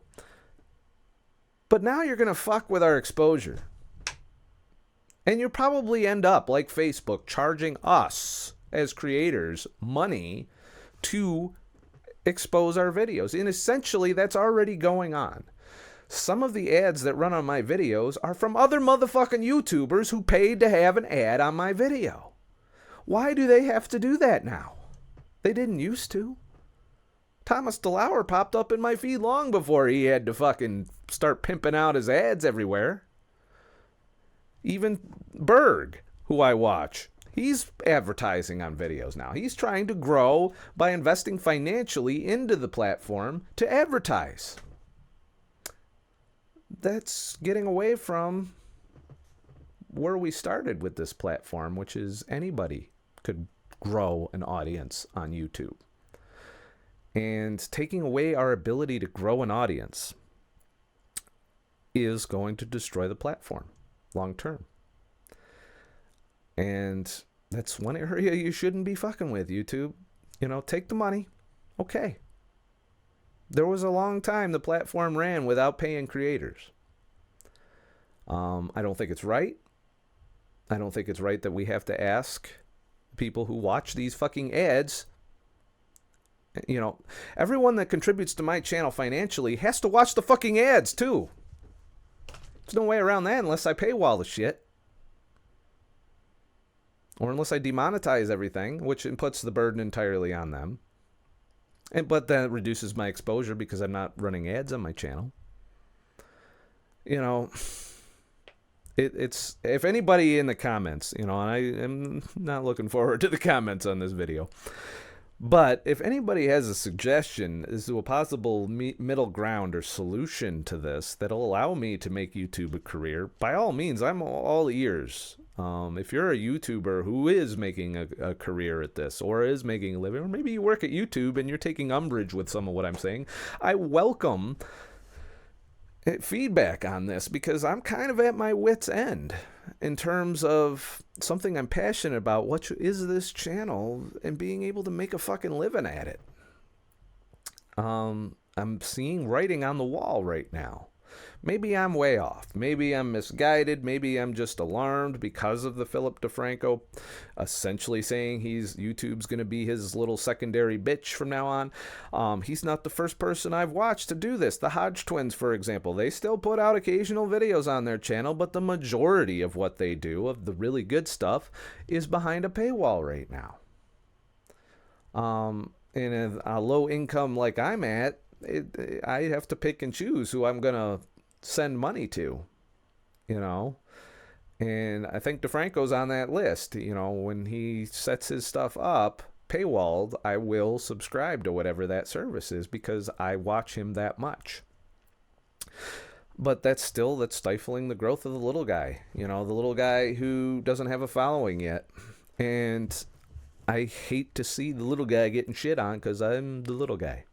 But now you're going to fuck with our exposure. And you'll probably end up, like Facebook, charging us as creators money to expose our videos. And essentially, that's already going on. Some of the ads that run on my videos are from other motherfucking YouTubers who paid to have an ad on my video. Why do they have to do that now? They didn't used to. Thomas DeLauer popped up in my feed long before he had to fucking start pimping out his ads everywhere. Even Berg, who I watch, he's advertising on videos now. He's trying to grow by investing financially into the platform to advertise. That's getting away from where we started with this platform, which is anybody could grow an audience on YouTube. And taking away our ability to grow an audience is going to destroy the platform long term. And that's one area you shouldn't be fucking with, YouTube. You know, take the money. Okay. There was a long time the platform ran without paying creators. I don't think it's right. I don't think it's right that we have to ask people who watch these fucking ads. You know, everyone that contributes to my channel financially has to watch the fucking ads too. There's no way around that unless I paywall the shit. Or unless I demonetize everything, which puts the burden entirely on them. But that reduces my exposure because I'm not running ads on my channel. You know, it's if anybody in the comments, you know, and I am not looking forward to the comments on this video. But if anybody has a suggestion as to a possible middle ground or solution to this that'll allow me to make YouTube a career, by all means, I'm all ears. If you're a YouTuber who is making a career at this or is making a living, or maybe you work at YouTube and you're taking umbrage with some of what I'm saying, I welcome feedback on this because I'm kind of at my wit's end in terms of something I'm passionate about. What is this channel and being able to make a fucking living at it? I'm seeing writing on the wall right now. Maybe I'm way off. Maybe I'm misguided. Maybe I'm just alarmed because of the Phillip Defranco essentially saying YouTube's going to be his little secondary bitch from now on. He's not the first person I've watched to do this. The Hodge twins, for example, they still put out occasional videos on their channel, but the majority of what they do, of the really good stuff, is behind a paywall right now. In a low income like I'm at, I have to pick and choose who I'm going to send money to, you know, and I think DeFranco's on that list. You know, when he sets his stuff up paywalled, I will subscribe to whatever that service is because I watch him that much. But that's stifling the growth of the little guy, you know, the little guy who doesn't have a following yet. And I hate to see the little guy getting shit on because I'm the little guy.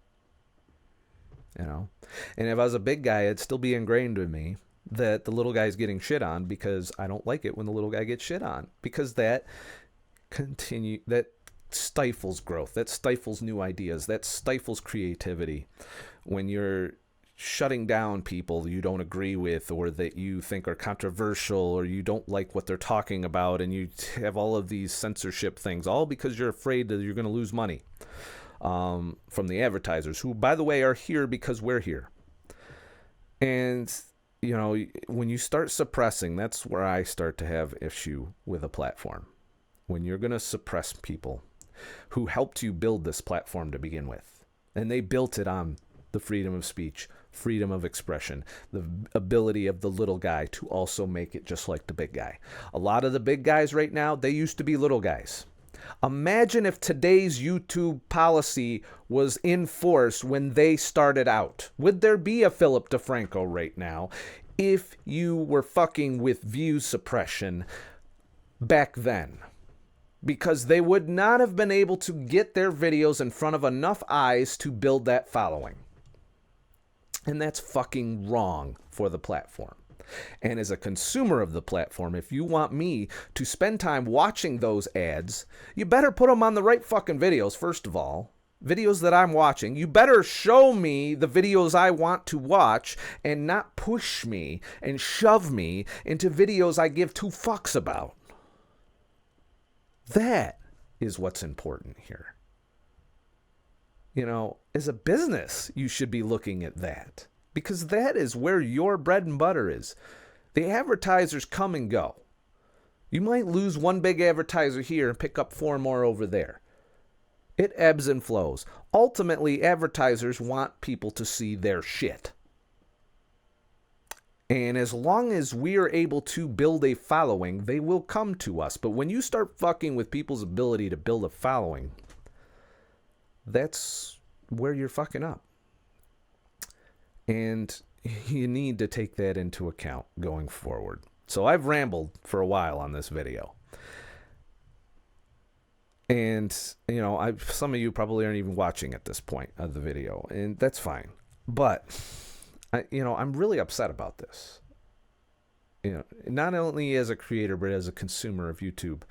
You know, and if I was a big guy, it'd still be ingrained in me that the little guy's getting shit on because I don't like it when the little guy gets shit on, because that stifles growth, that stifles new ideas, that stifles creativity. When you're shutting down people you don't agree with or that you think are controversial or you don't like what they're talking about, and you have all of these censorship things, all because you're afraid that you're going to lose money. From the advertisers, who, by the way, are here because we're here. And, you know, when you start suppressing, that's where I start to have issue with a platform. When you're going to suppress people who helped you build this platform to begin with. And they built it on the freedom of speech, freedom of expression, the ability of the little guy to also make it just like the big guy. A lot of the big guys right now, they used to be little guys. Imagine if today's YouTube policy was in force when they started out. Would there be a Phillip Defranco right now if you were fucking with view suppression back then? Because they would not have been able to get their videos in front of enough eyes to build that following. And that's fucking wrong for the platform. And as a consumer of the platform, if you want me to spend time watching those ads, you better put them on the right fucking videos, first of all. Videos that I'm watching. You better show me the videos I want to watch and not push me and shove me into videos I give two fucks about. That is what's important here. You know, as a business, you should be looking at that, because that is where your bread and butter is. The advertisers come and go. You might lose one big advertiser here and pick up 4 more over there. It ebbs and flows. Ultimately, advertisers want people to see their shit. And as long as we are able to build a following, they will come to us. But when you start fucking with people's ability to build a following, that's where you're fucking up. And you need to take that into account going forward. So I've rambled for a while on this video. And, you know, some of you probably aren't even watching at this point of the video, and that's fine. But, I'm really upset about this. You know, not only as a creator, but as a consumer of YouTube.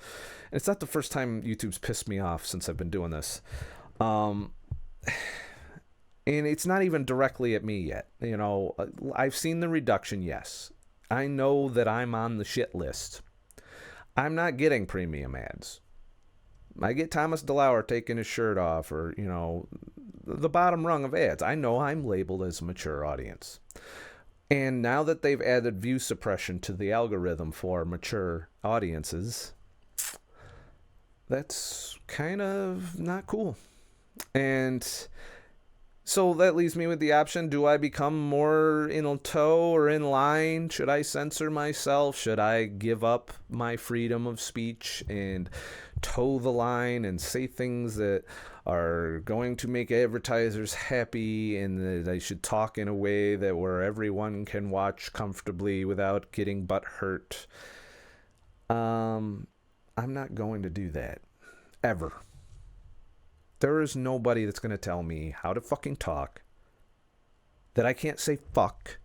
And it's not the first time YouTube's pissed me off since I've been doing this. And it's not even directly at me yet. You know, I've seen the reduction, yes. I know that I'm on the shit list. I'm not getting premium ads. I get Thomas DeLauer taking his shirt off, or, you know, the bottom rung of ads. I know I'm labeled as a mature audience. And now that they've added view suppression to the algorithm for mature audiences, that's kind of not cool. And so that leaves me with the option, do I become more in tow or in line? Should I censor myself? Should I give up my freedom of speech and toe the line and say things that are going to make advertisers happy, and that I should talk in a way that where everyone can watch comfortably without getting butt hurt? I'm not going to do that. Ever. There is nobody that's going to tell me how to fucking talk, that I can't say fuck,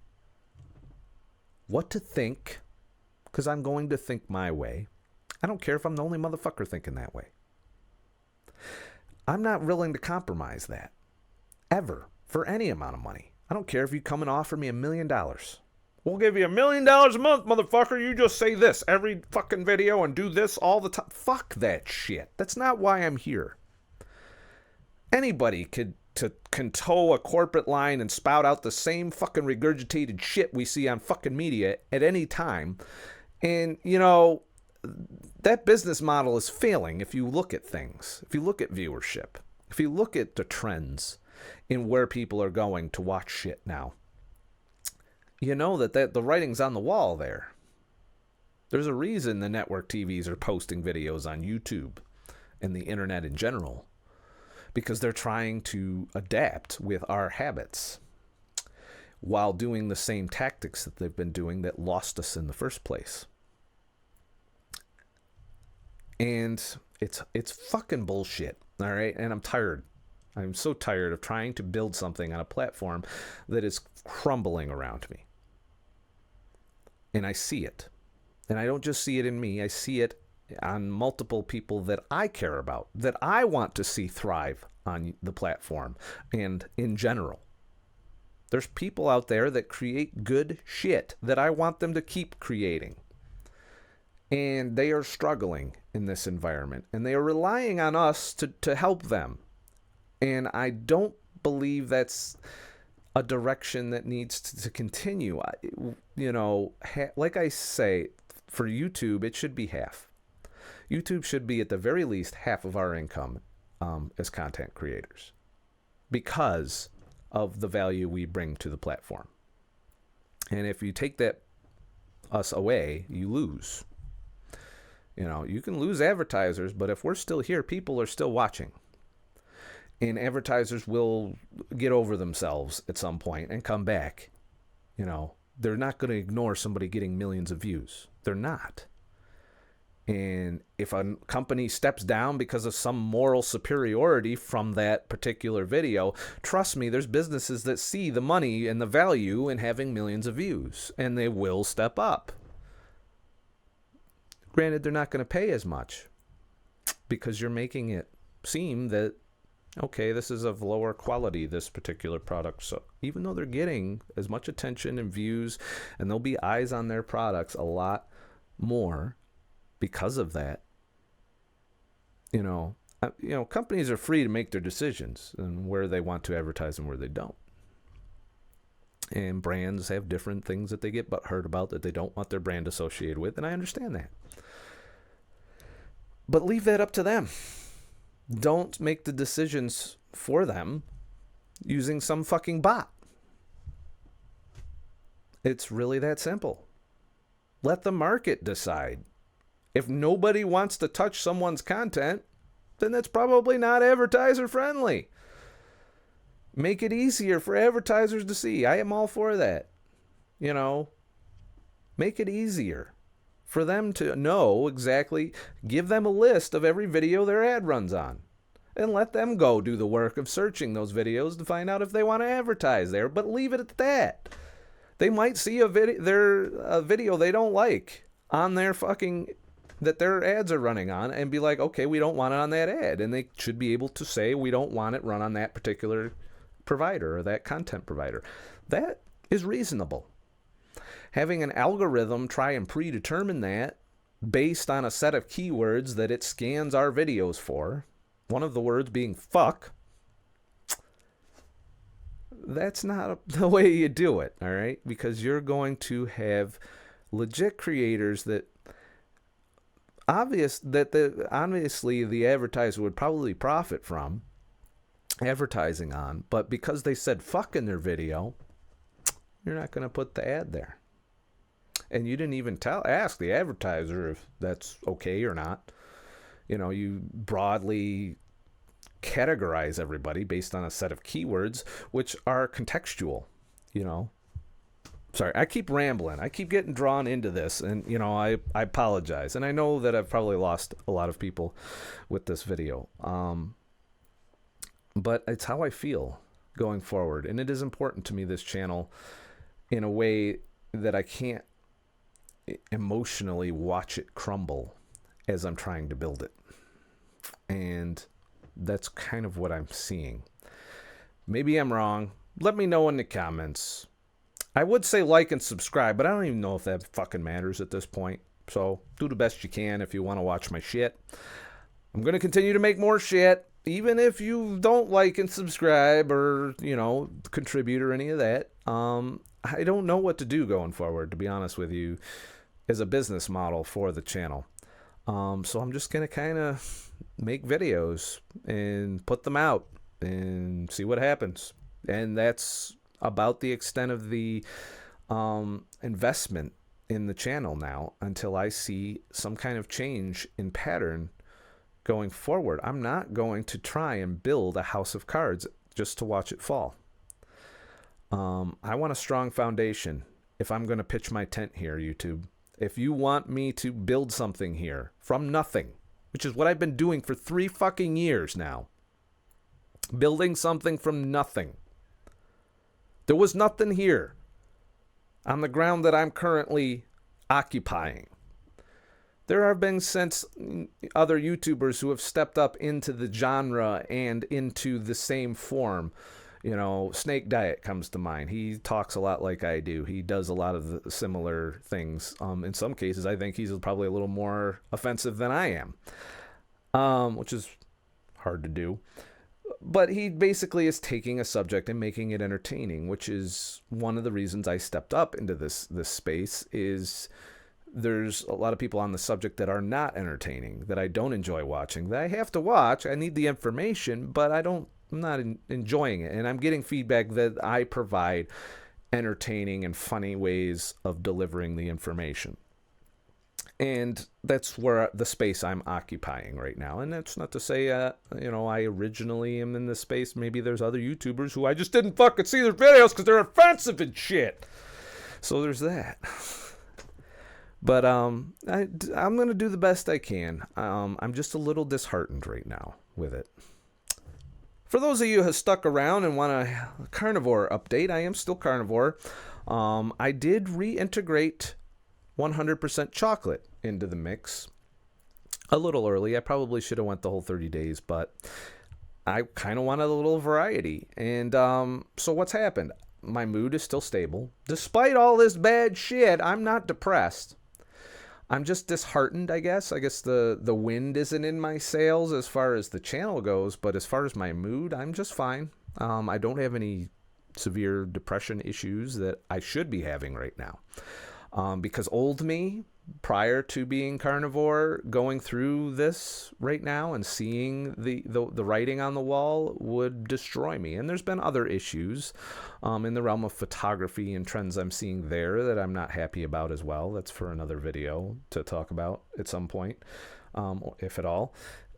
what to think, because I'm going to think my way. I don't care if I'm the only motherfucker thinking that way. I'm not willing to compromise that. Ever. For any amount of money. I don't care if you come and offer me $1 million. We'll give you $1 million a month, motherfucker. You just say this every fucking video and do this all the time. Fuck that shit. That's not why I'm here. Anybody can toe a corporate line and spout out the same fucking regurgitated shit we see on fucking media at any time. And, you know, that business model is failing if you look at things. If you look at viewership. If you look at the trends in where people are going to watch shit now. You know that the writing's on the wall there. There's a reason the network TVs are posting videos on YouTube and the internet in general. Because they're trying to adapt with our habits while doing the same tactics that they've been doing that lost us in the first place. And it's fucking bullshit, all right? And I'm tired. I'm so tired of trying to build something on a platform that is crumbling around me. And I see it. And I don't just see it in me. I see it on multiple people that I care about, that I want to see thrive on the platform and in general. There's people out there that create good shit that I want them to keep creating. And they are struggling in this environment. And they are relying on us to help them. And I don't believe that's a direction that needs to continue. Like I say, for YouTube, it should be half. YouTube should be at the very least half of our income as content creators because of the value we bring to the platform. And if you take us away, you lose. You know, you can lose advertisers, but if we're still here, people are still watching. And advertisers will get over themselves at some point and come back. You know, they're not going to ignore somebody getting millions of views. They're not. And if a company steps down because of some moral superiority from that particular video, trust me, there's businesses that see the money and the value in having millions of views, and they will step up. Granted, they're not going to pay as much because you're making it seem that, okay, this is of lower quality, this particular product. So even though they're getting as much attention and views, and there'll be eyes on their products a lot more because of that, Companies are free to make their decisions and where they want to advertise and where they don't. And brands have different things that they get butthurt about that they don't want their brand associated with, and I understand that. But leave that up to them. Don't make the decisions for them using some fucking bot. It's really that simple. Let the market decide. If nobody wants to touch someone's content, then that's probably not advertiser friendly. Make it easier for advertisers to see. I am all for that. Make it easier for them to know exactly. Give them a list of every video their ad runs on. And let them go do the work of searching those videos to find out if they want to advertise there. But leave it at that. They might see a video they don't like on their that their ads are running on and be like, okay, we don't want it on that ad. And they should be able to say, we don't want it run on that particular provider or that content provider. That is reasonable. Having an algorithm try and predetermine that based on a set of keywords that it scans our videos for, one of the words being fuck, that's not the way you do it, all right? Because you're going to have legit creators that obviously the advertiser would probably profit from advertising on, but because they said fuck in their video, you're not going to put the ad there. And you didn't even ask the advertiser if that's okay or not. You broadly categorize everybody based on a set of keywords, which are contextual, Sorry, I keep rambling. I keep getting drawn into this, and, I apologize. And I know that I've probably lost a lot of people with this video. But it's how I feel going forward. And it is important to me, this channel, in a way that I can't emotionally watch it crumble as I'm trying to build it. And that's kind of what I'm seeing. Maybe I'm wrong. Let me know in the comments. I would say like and subscribe, but I don't even know if that fucking matters at this point. So do the best you can if you want to watch my shit. I'm going to continue to make more shit. Even if you don't like and subscribe or, contribute or any of that, I don't know what to do going forward, to be honest with you, as a business model for the channel. So I'm just going to kind of make videos and put them out and see what happens. And that's about the extent of the investment in the channel now until I see some kind of change in pattern going forward. I'm not going to try and build a house of cards just to watch it fall. I want a strong foundation if I'm going to pitch my tent here, YouTube. If you want me to build something here from nothing, which is what I've been doing for 3 fucking years now, building something from nothing. There was nothing here on the ground that I'm currently occupying. There have been since other YouTubers who have stepped up into the genre and into the same form. Snake Diet comes to mind. He talks a lot like I do. He does a lot of the similar things. In some cases, I think he's probably a little more offensive than I am, which is hard to do. But he basically is taking a subject and making it entertaining, which is one of the reasons I stepped up into this space. Is there's a lot of people on the subject that are not entertaining, that I don't enjoy watching, that I have to watch. I need the information, but I'm not enjoying it. And I'm getting feedback that I provide entertaining and funny ways of delivering the information. And that's where the space I'm occupying right now. And that's not to say, I originally am in this space. Maybe there's other YouTubers who I just didn't fucking see their videos because they're offensive and shit. So there's that. But I'm going to do the best I can. I'm just a little disheartened right now with it. For those of you who have stuck around and want a carnivore update, I am still carnivore. I did reintegrate 100% chocolate into the mix a little early. I probably should have went the whole 30 days, but I kind of wanted a little variety. And so what's happened? My mood is still stable. Despite all this bad shit, I'm not depressed. I'm just disheartened, I guess. I guess the wind isn't in my sails as far as the channel goes, but as far as my mood, I'm just fine. I don't have any severe depression issues that I should be having right now. Because old me, prior to being carnivore, going through this right now and seeing the writing on the wall would destroy me. And there's been other issues in the realm of photography and trends I'm seeing there that I'm not happy about as well. That's for another video to talk about at some point, if at all.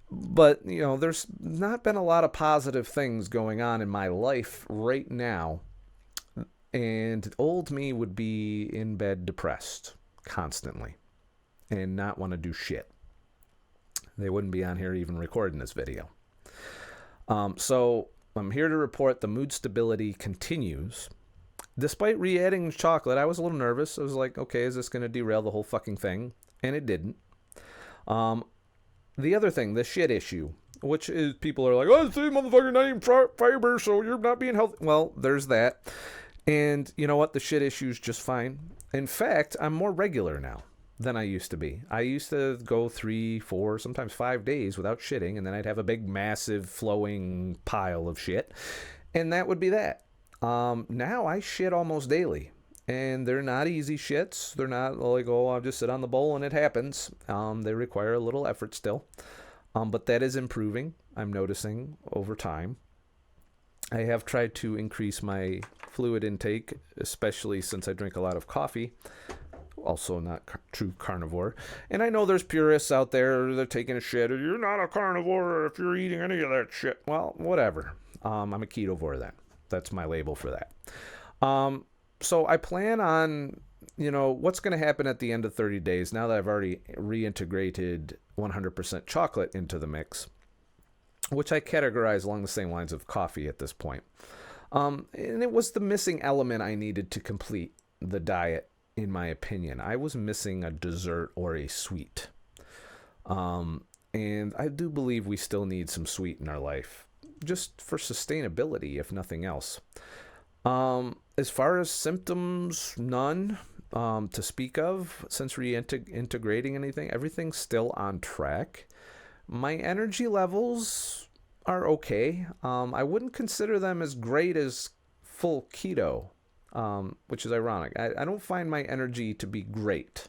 But, you know, there's not been a lot of positive things going on in my life right now. And old me would be in bed depressed constantly and not want to do shit. They wouldn't be on here even recording this video. So I'm here to report the mood stability continues. Despite re-adding chocolate, I was a little nervous. I was like, okay, is this going to derail the whole fucking thing? And it didn't. The other thing, the shit issue, which is people are like, oh, see, motherfucker, not even fiber, so you're not being healthy. Well, there's that. And you know what? The shit issue is just fine. In fact, I'm more regular now than I used to be. I used to go 3, 4, sometimes 5 days without shitting, and then I'd have a big, massive, flowing pile of shit. And that would be that. Now I shit almost daily. And they're not easy shits. They're not like, oh, I'll just sit on the bowl and it happens. They require a little effort still. But that is improving, I'm noticing, over time. I have tried to increase my fluid intake, especially since I drink a lot of coffee. Also not true carnivore. And I know there's purists out there that are taking a shit. You're not a carnivore if you're eating any of that shit. Well, whatever. I'm a ketovore then. That's my label for that. So I plan on, you know, what's going to happen at the end of 30 days now that I've already reintegrated 100% chocolate into the mix, which I categorize along the same lines of coffee at this point. And it was the missing element I needed to complete the diet, in my opinion. I was missing a dessert or a sweet. And I do believe we still need some sweet in our life, just for sustainability, if nothing else. As far as symptoms, none to speak of since reintegrating anything. Everything's still on track. My energy levels are okay. I wouldn't consider them as great as full keto, which is ironic. I don't find my energy to be great.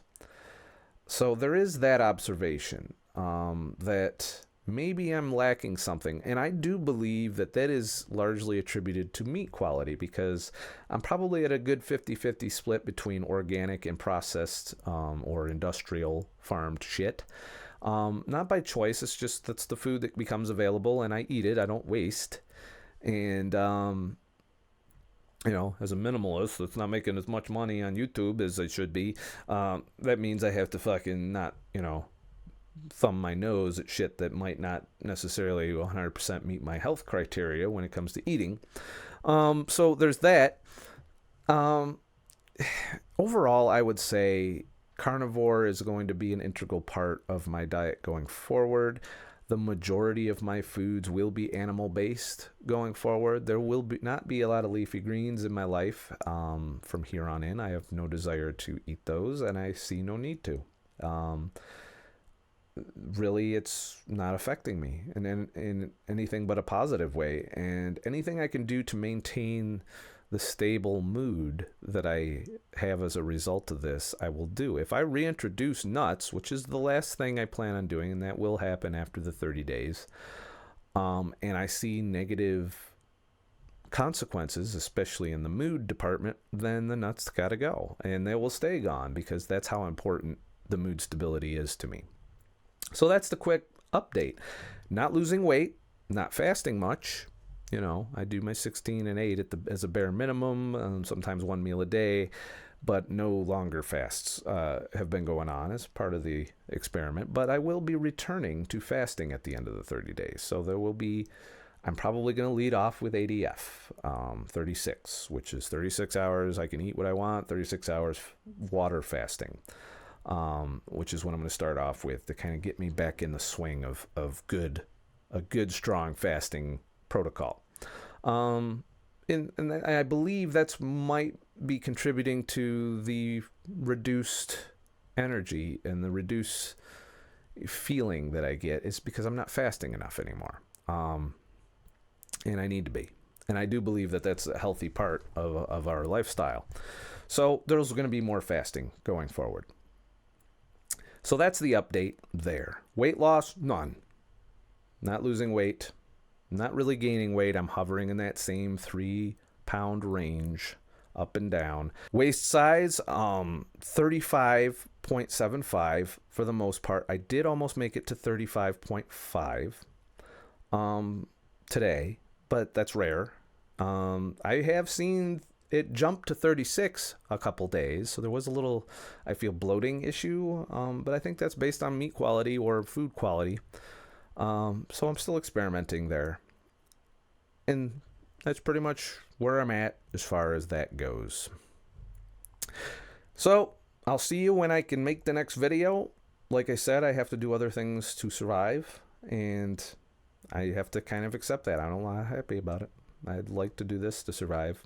So there is that observation that maybe I'm lacking something. And I do believe that that is largely attributed to meat quality, because I'm probably at a good 50-50 split between organic and processed or industrial farmed shit. Not by choice. It's just that's the food that becomes available and I eat it. I don't waste. And, you know, as a minimalist that's not making as much money on YouTube as I should be, that means I have to fucking not, you know, thumb my nose at shit that might not necessarily 100% meet my health criteria when it comes to eating. So there's that. Overall, I would say carnivore is going to be an integral part of my diet going forward. The majority of my foods will be animal-based going forward. There will not be a lot of leafy greens in my life from here on in. I have no desire to eat those, and I see no need to. Really, it's not affecting me in anything but a positive way. And anything I can do to maintain the stable mood that I have as a result of this, I will do. If I reintroduce nuts, which is the last thing I plan on doing, and that will happen after the 30 days, and I see negative consequences, especially in the mood department, then the nuts gotta go. And they will stay gone, because that's how important the mood stability is to me. So that's the quick update. Not losing weight, not fasting much. You know, I do my 16 and 8 as a bare minimum, sometimes one meal a day, but no longer fasts have been going on as part of the experiment. But I will be returning to fasting at the end of the 30 days. So there will be, I'm probably going to lead off with ADF, 36, which is 36 hours. I can eat what I want, 36 hours water fasting. Which is what I'm going to start off with to kind of get me back in the swing of a good strong fasting protocol. And I believe that's might be contributing to the reduced energy and the reduced feeling that I get is because I'm not fasting enough anymore. And I need to be. And I do believe that that's a healthy part of our lifestyle. So there's going to be more fasting going forward. So that's the update there. Weight loss, none. Not losing weight. Not really gaining weight. I'm hovering in that same 3-pound range, up and down. Waist size, 35.75 for the most part. I did almost make it to 35.5 today, but that's rare. I have seen it jump to 36 a couple days, so there was a little, I feel, bloating issue, but I think that's based on meat quality or food quality. So I'm still experimenting there. And that's pretty much where I'm at as far as that goes. So I'll see you when I can make the next video. Like I said, I have to do other things to survive, and I have to kind of accept that. I'm not happy about it. I'd like to do this to survive.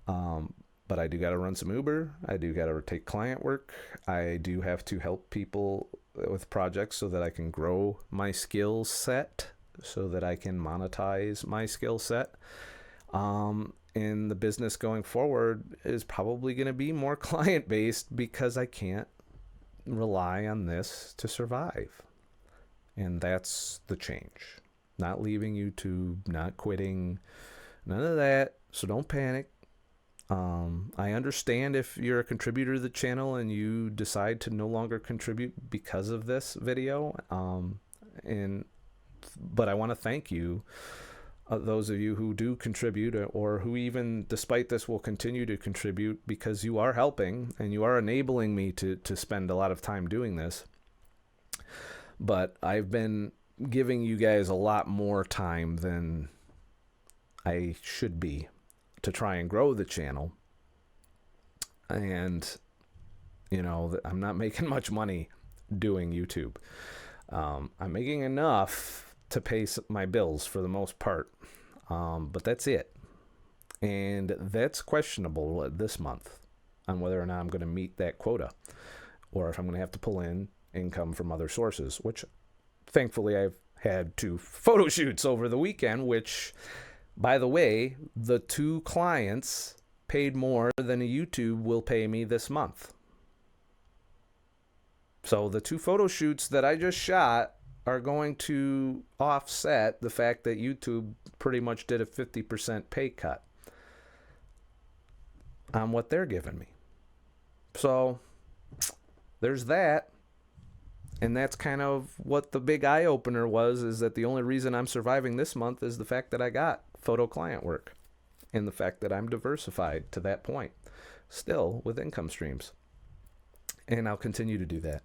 But I do got to run some Uber. I do got to take client work. I do have to help people with projects so that I can grow my skill set, so that I can monetize my skill set. And the business going forward is probably going to be more client-based because I can't rely on this to survive. And that's the change. Not leaving YouTube, not quitting, none of that. So don't panic. I understand if you're a contributor to the channel and you decide to no longer contribute because of this video. But I want to thank you, those of you who do contribute, or who even despite this will continue to contribute, because you are helping and you are enabling me to spend a lot of time doing this. But I've been giving you guys a lot more time than I should be to try and grow the channel. And, you know, I'm not making much money doing YouTube. I'm making enough to pay my bills for the most part. But that's it. And that's questionable this month on whether or not I'm going to meet that quota, or if I'm going to have to pull in income from other sources, which thankfully I've had 2 photo shoots over the weekend, which, by the way, the 2 clients paid more than a YouTube will pay me this month. So the 2 photo shoots that I just shot are going to offset the fact that YouTube pretty much did a 50% pay cut on what they're giving me. So there's that. And that's kind of what the big eye-opener was, is that the only reason I'm surviving this month is the fact that I got photo client work, and the fact that I'm diversified to that point, still with income streams. And I'll continue to do that.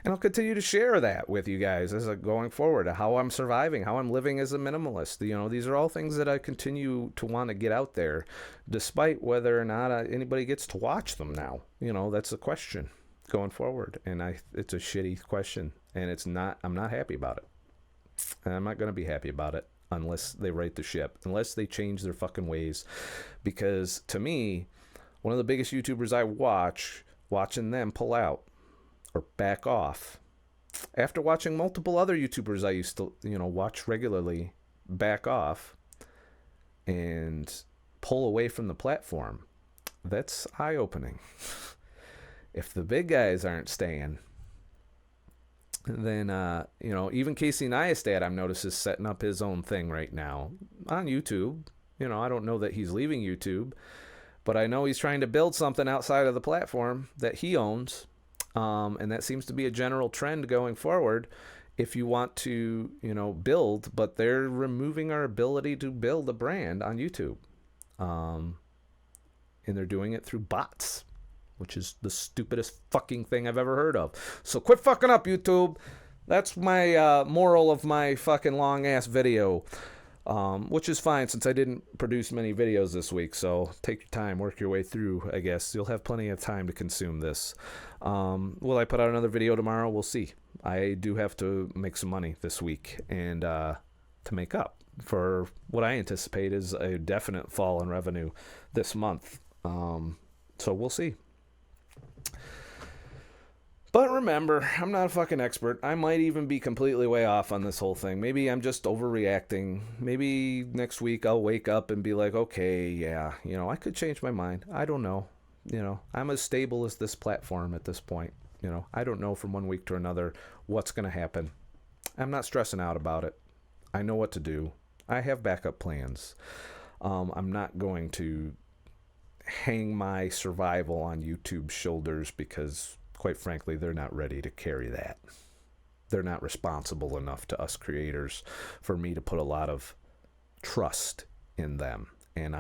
And I'll continue to share that with you guys as going forward, how I'm surviving, how I'm living as a minimalist. You know, these are all things that I continue to want to get out there, despite whether or not anybody gets to watch them now. You know, that's the question going forward. And it's a shitty question, and I'm not happy about it. And I'm not going to be happy about it unless they right the ship, unless they change their fucking ways. Because to me, one of the biggest YouTubers I watching them pull out or back off, after watching multiple other YouTubers I used to, watch regularly, back off and pull away from the platform, that's eye-opening. If the big guys aren't staying, then, even Casey Neistat, I've noticed, is setting up his own thing right now on YouTube. I don't know that he's leaving YouTube, but I know he's trying to build something outside of the platform that he owns. And that seems to be a general trend going forward. If you want to, build, but they're removing our ability to build a brand on YouTube. And they're doing it through bots, which is the stupidest fucking thing I've ever heard of. So quit fucking up, YouTube. That's my moral of my fucking long-ass video, which is fine since I didn't produce many videos this week. So take your time, work your way through, I guess. You'll have plenty of time to consume this. Will I put out another video tomorrow? We'll see. I do have to make some money this week and to make up for what I anticipate is a definite fall in revenue this month. So we'll see. But remember, I'm not a fucking expert. I might even be completely way off on this whole thing. Maybe I'm just overreacting. Maybe next week I'll wake up and be like, okay, yeah, I could change my mind. I don't know. I'm as stable as this platform at this point. I don't know from one week to another what's going to happen. I'm not stressing out about it. I know what to do. I have backup plans. I'm not going to hang my survival on YouTube's shoulders because, quite frankly, they're not ready to carry that. They're not responsible enough to us creators for me to put a lot of trust in them. And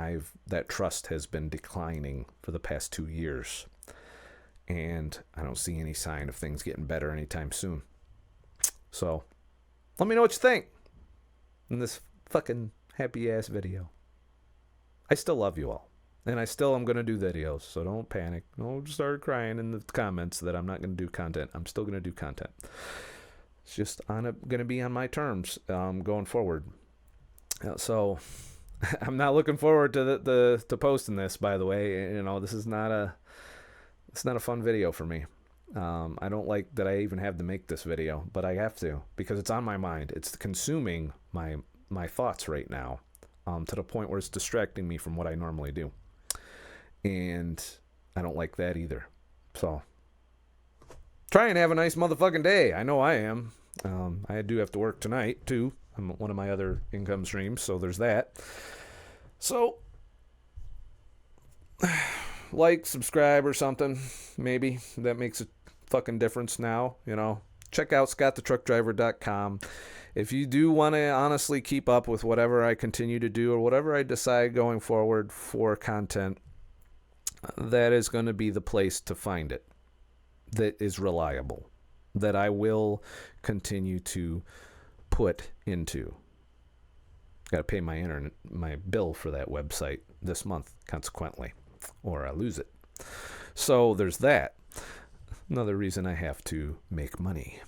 that trust has been declining for the past 2 years. And I don't see any sign of things getting better anytime soon. So, let me know what you think in this fucking happy-ass video. I still love you all. And I still am going to do videos, so don't panic. Don't start crying in the comments that I'm not going to do content. I'm still going to do content. It's just going to be on my terms going forward. So I'm not looking forward to posting this, by the way. This is not a fun video for me. I don't like that I even have to make this video, but I have to because it's on my mind. It's consuming my thoughts right now to the point where it's distracting me from what I normally do. And I don't like that either. So, try and have a nice motherfucking day. I know I am. I do have to work tonight, too. I'm one of my other income streams, so there's that. So, like, subscribe or something, maybe. That makes a fucking difference now, Check out ScottTheTruckDriver.com. If you do want to honestly keep up with whatever I continue to do or whatever I decide going forward for content, that is going to be the place to find it. That is reliable. That I will continue to put into. Got to pay my bill for that website this month, consequently, or I lose it. So there's that. Another reason I have to make money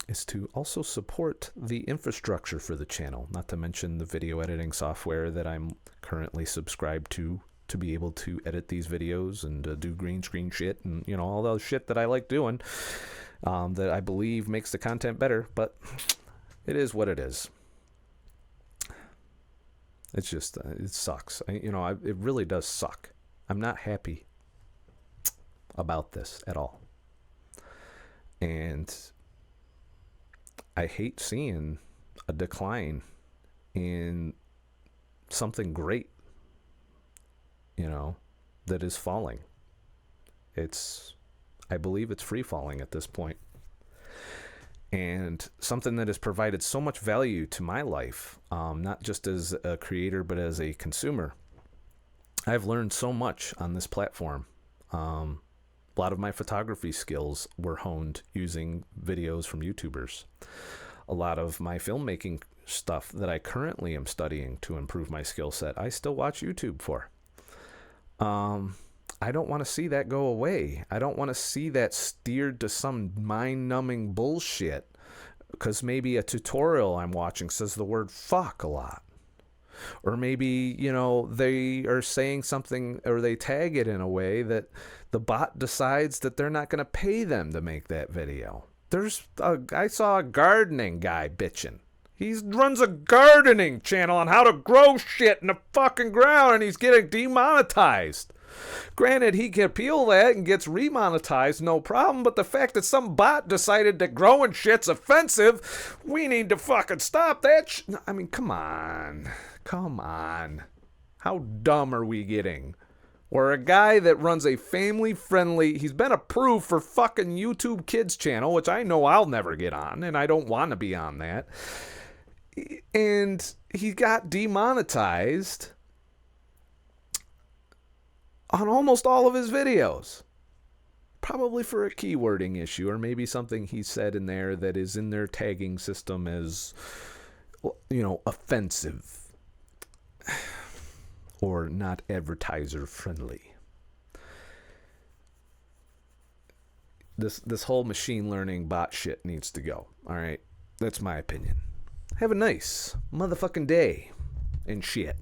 is to also support the infrastructure for the channel, not to mention the video editing software that I'm currently subscribed to be able to edit these videos and do green screen shit and, all those shit that I like doing that I believe makes the content better, but it is what it is. It's just, it sucks. It really does suck. I'm not happy about this at all. And I hate seeing a decline in something great, that is falling. I believe it's free falling at this point. And something that has provided so much value to my life, not just as a creator, but as a consumer. I've learned so much on this platform. A lot of my photography skills were honed using videos from YouTubers. A lot of my filmmaking stuff that I currently am studying to improve my skill set, I still watch YouTube for. I don't want to see that go away. I don't want to see that steered to some mind-numbing bullshit because maybe a tutorial I'm watching says the word fuck a lot. Or maybe, they are saying something or they tag it in a way that the bot decides that they're not going to pay them to make that video. I saw a gardening guy bitching. He runs a gardening channel on how to grow shit in the fucking ground and he's getting demonetized. Granted, he can appeal that and gets remonetized, no problem, but the fact that some bot decided that growing shit's offensive, we need to fucking stop that I mean, come on. Come on. How dumb are we getting? Or a guy that runs a family-friendly, he's been approved for fucking YouTube Kids channel, which I know I'll never get on, and I don't want to be on that. And he got demonetized on almost all of his videos. Probably for a keywording issue, or maybe something he said in there that is in their tagging system as, offensive. Or not advertiser friendly. This whole machine learning bot shit needs to go. All right, that's my opinion. Have a nice motherfucking day and shit.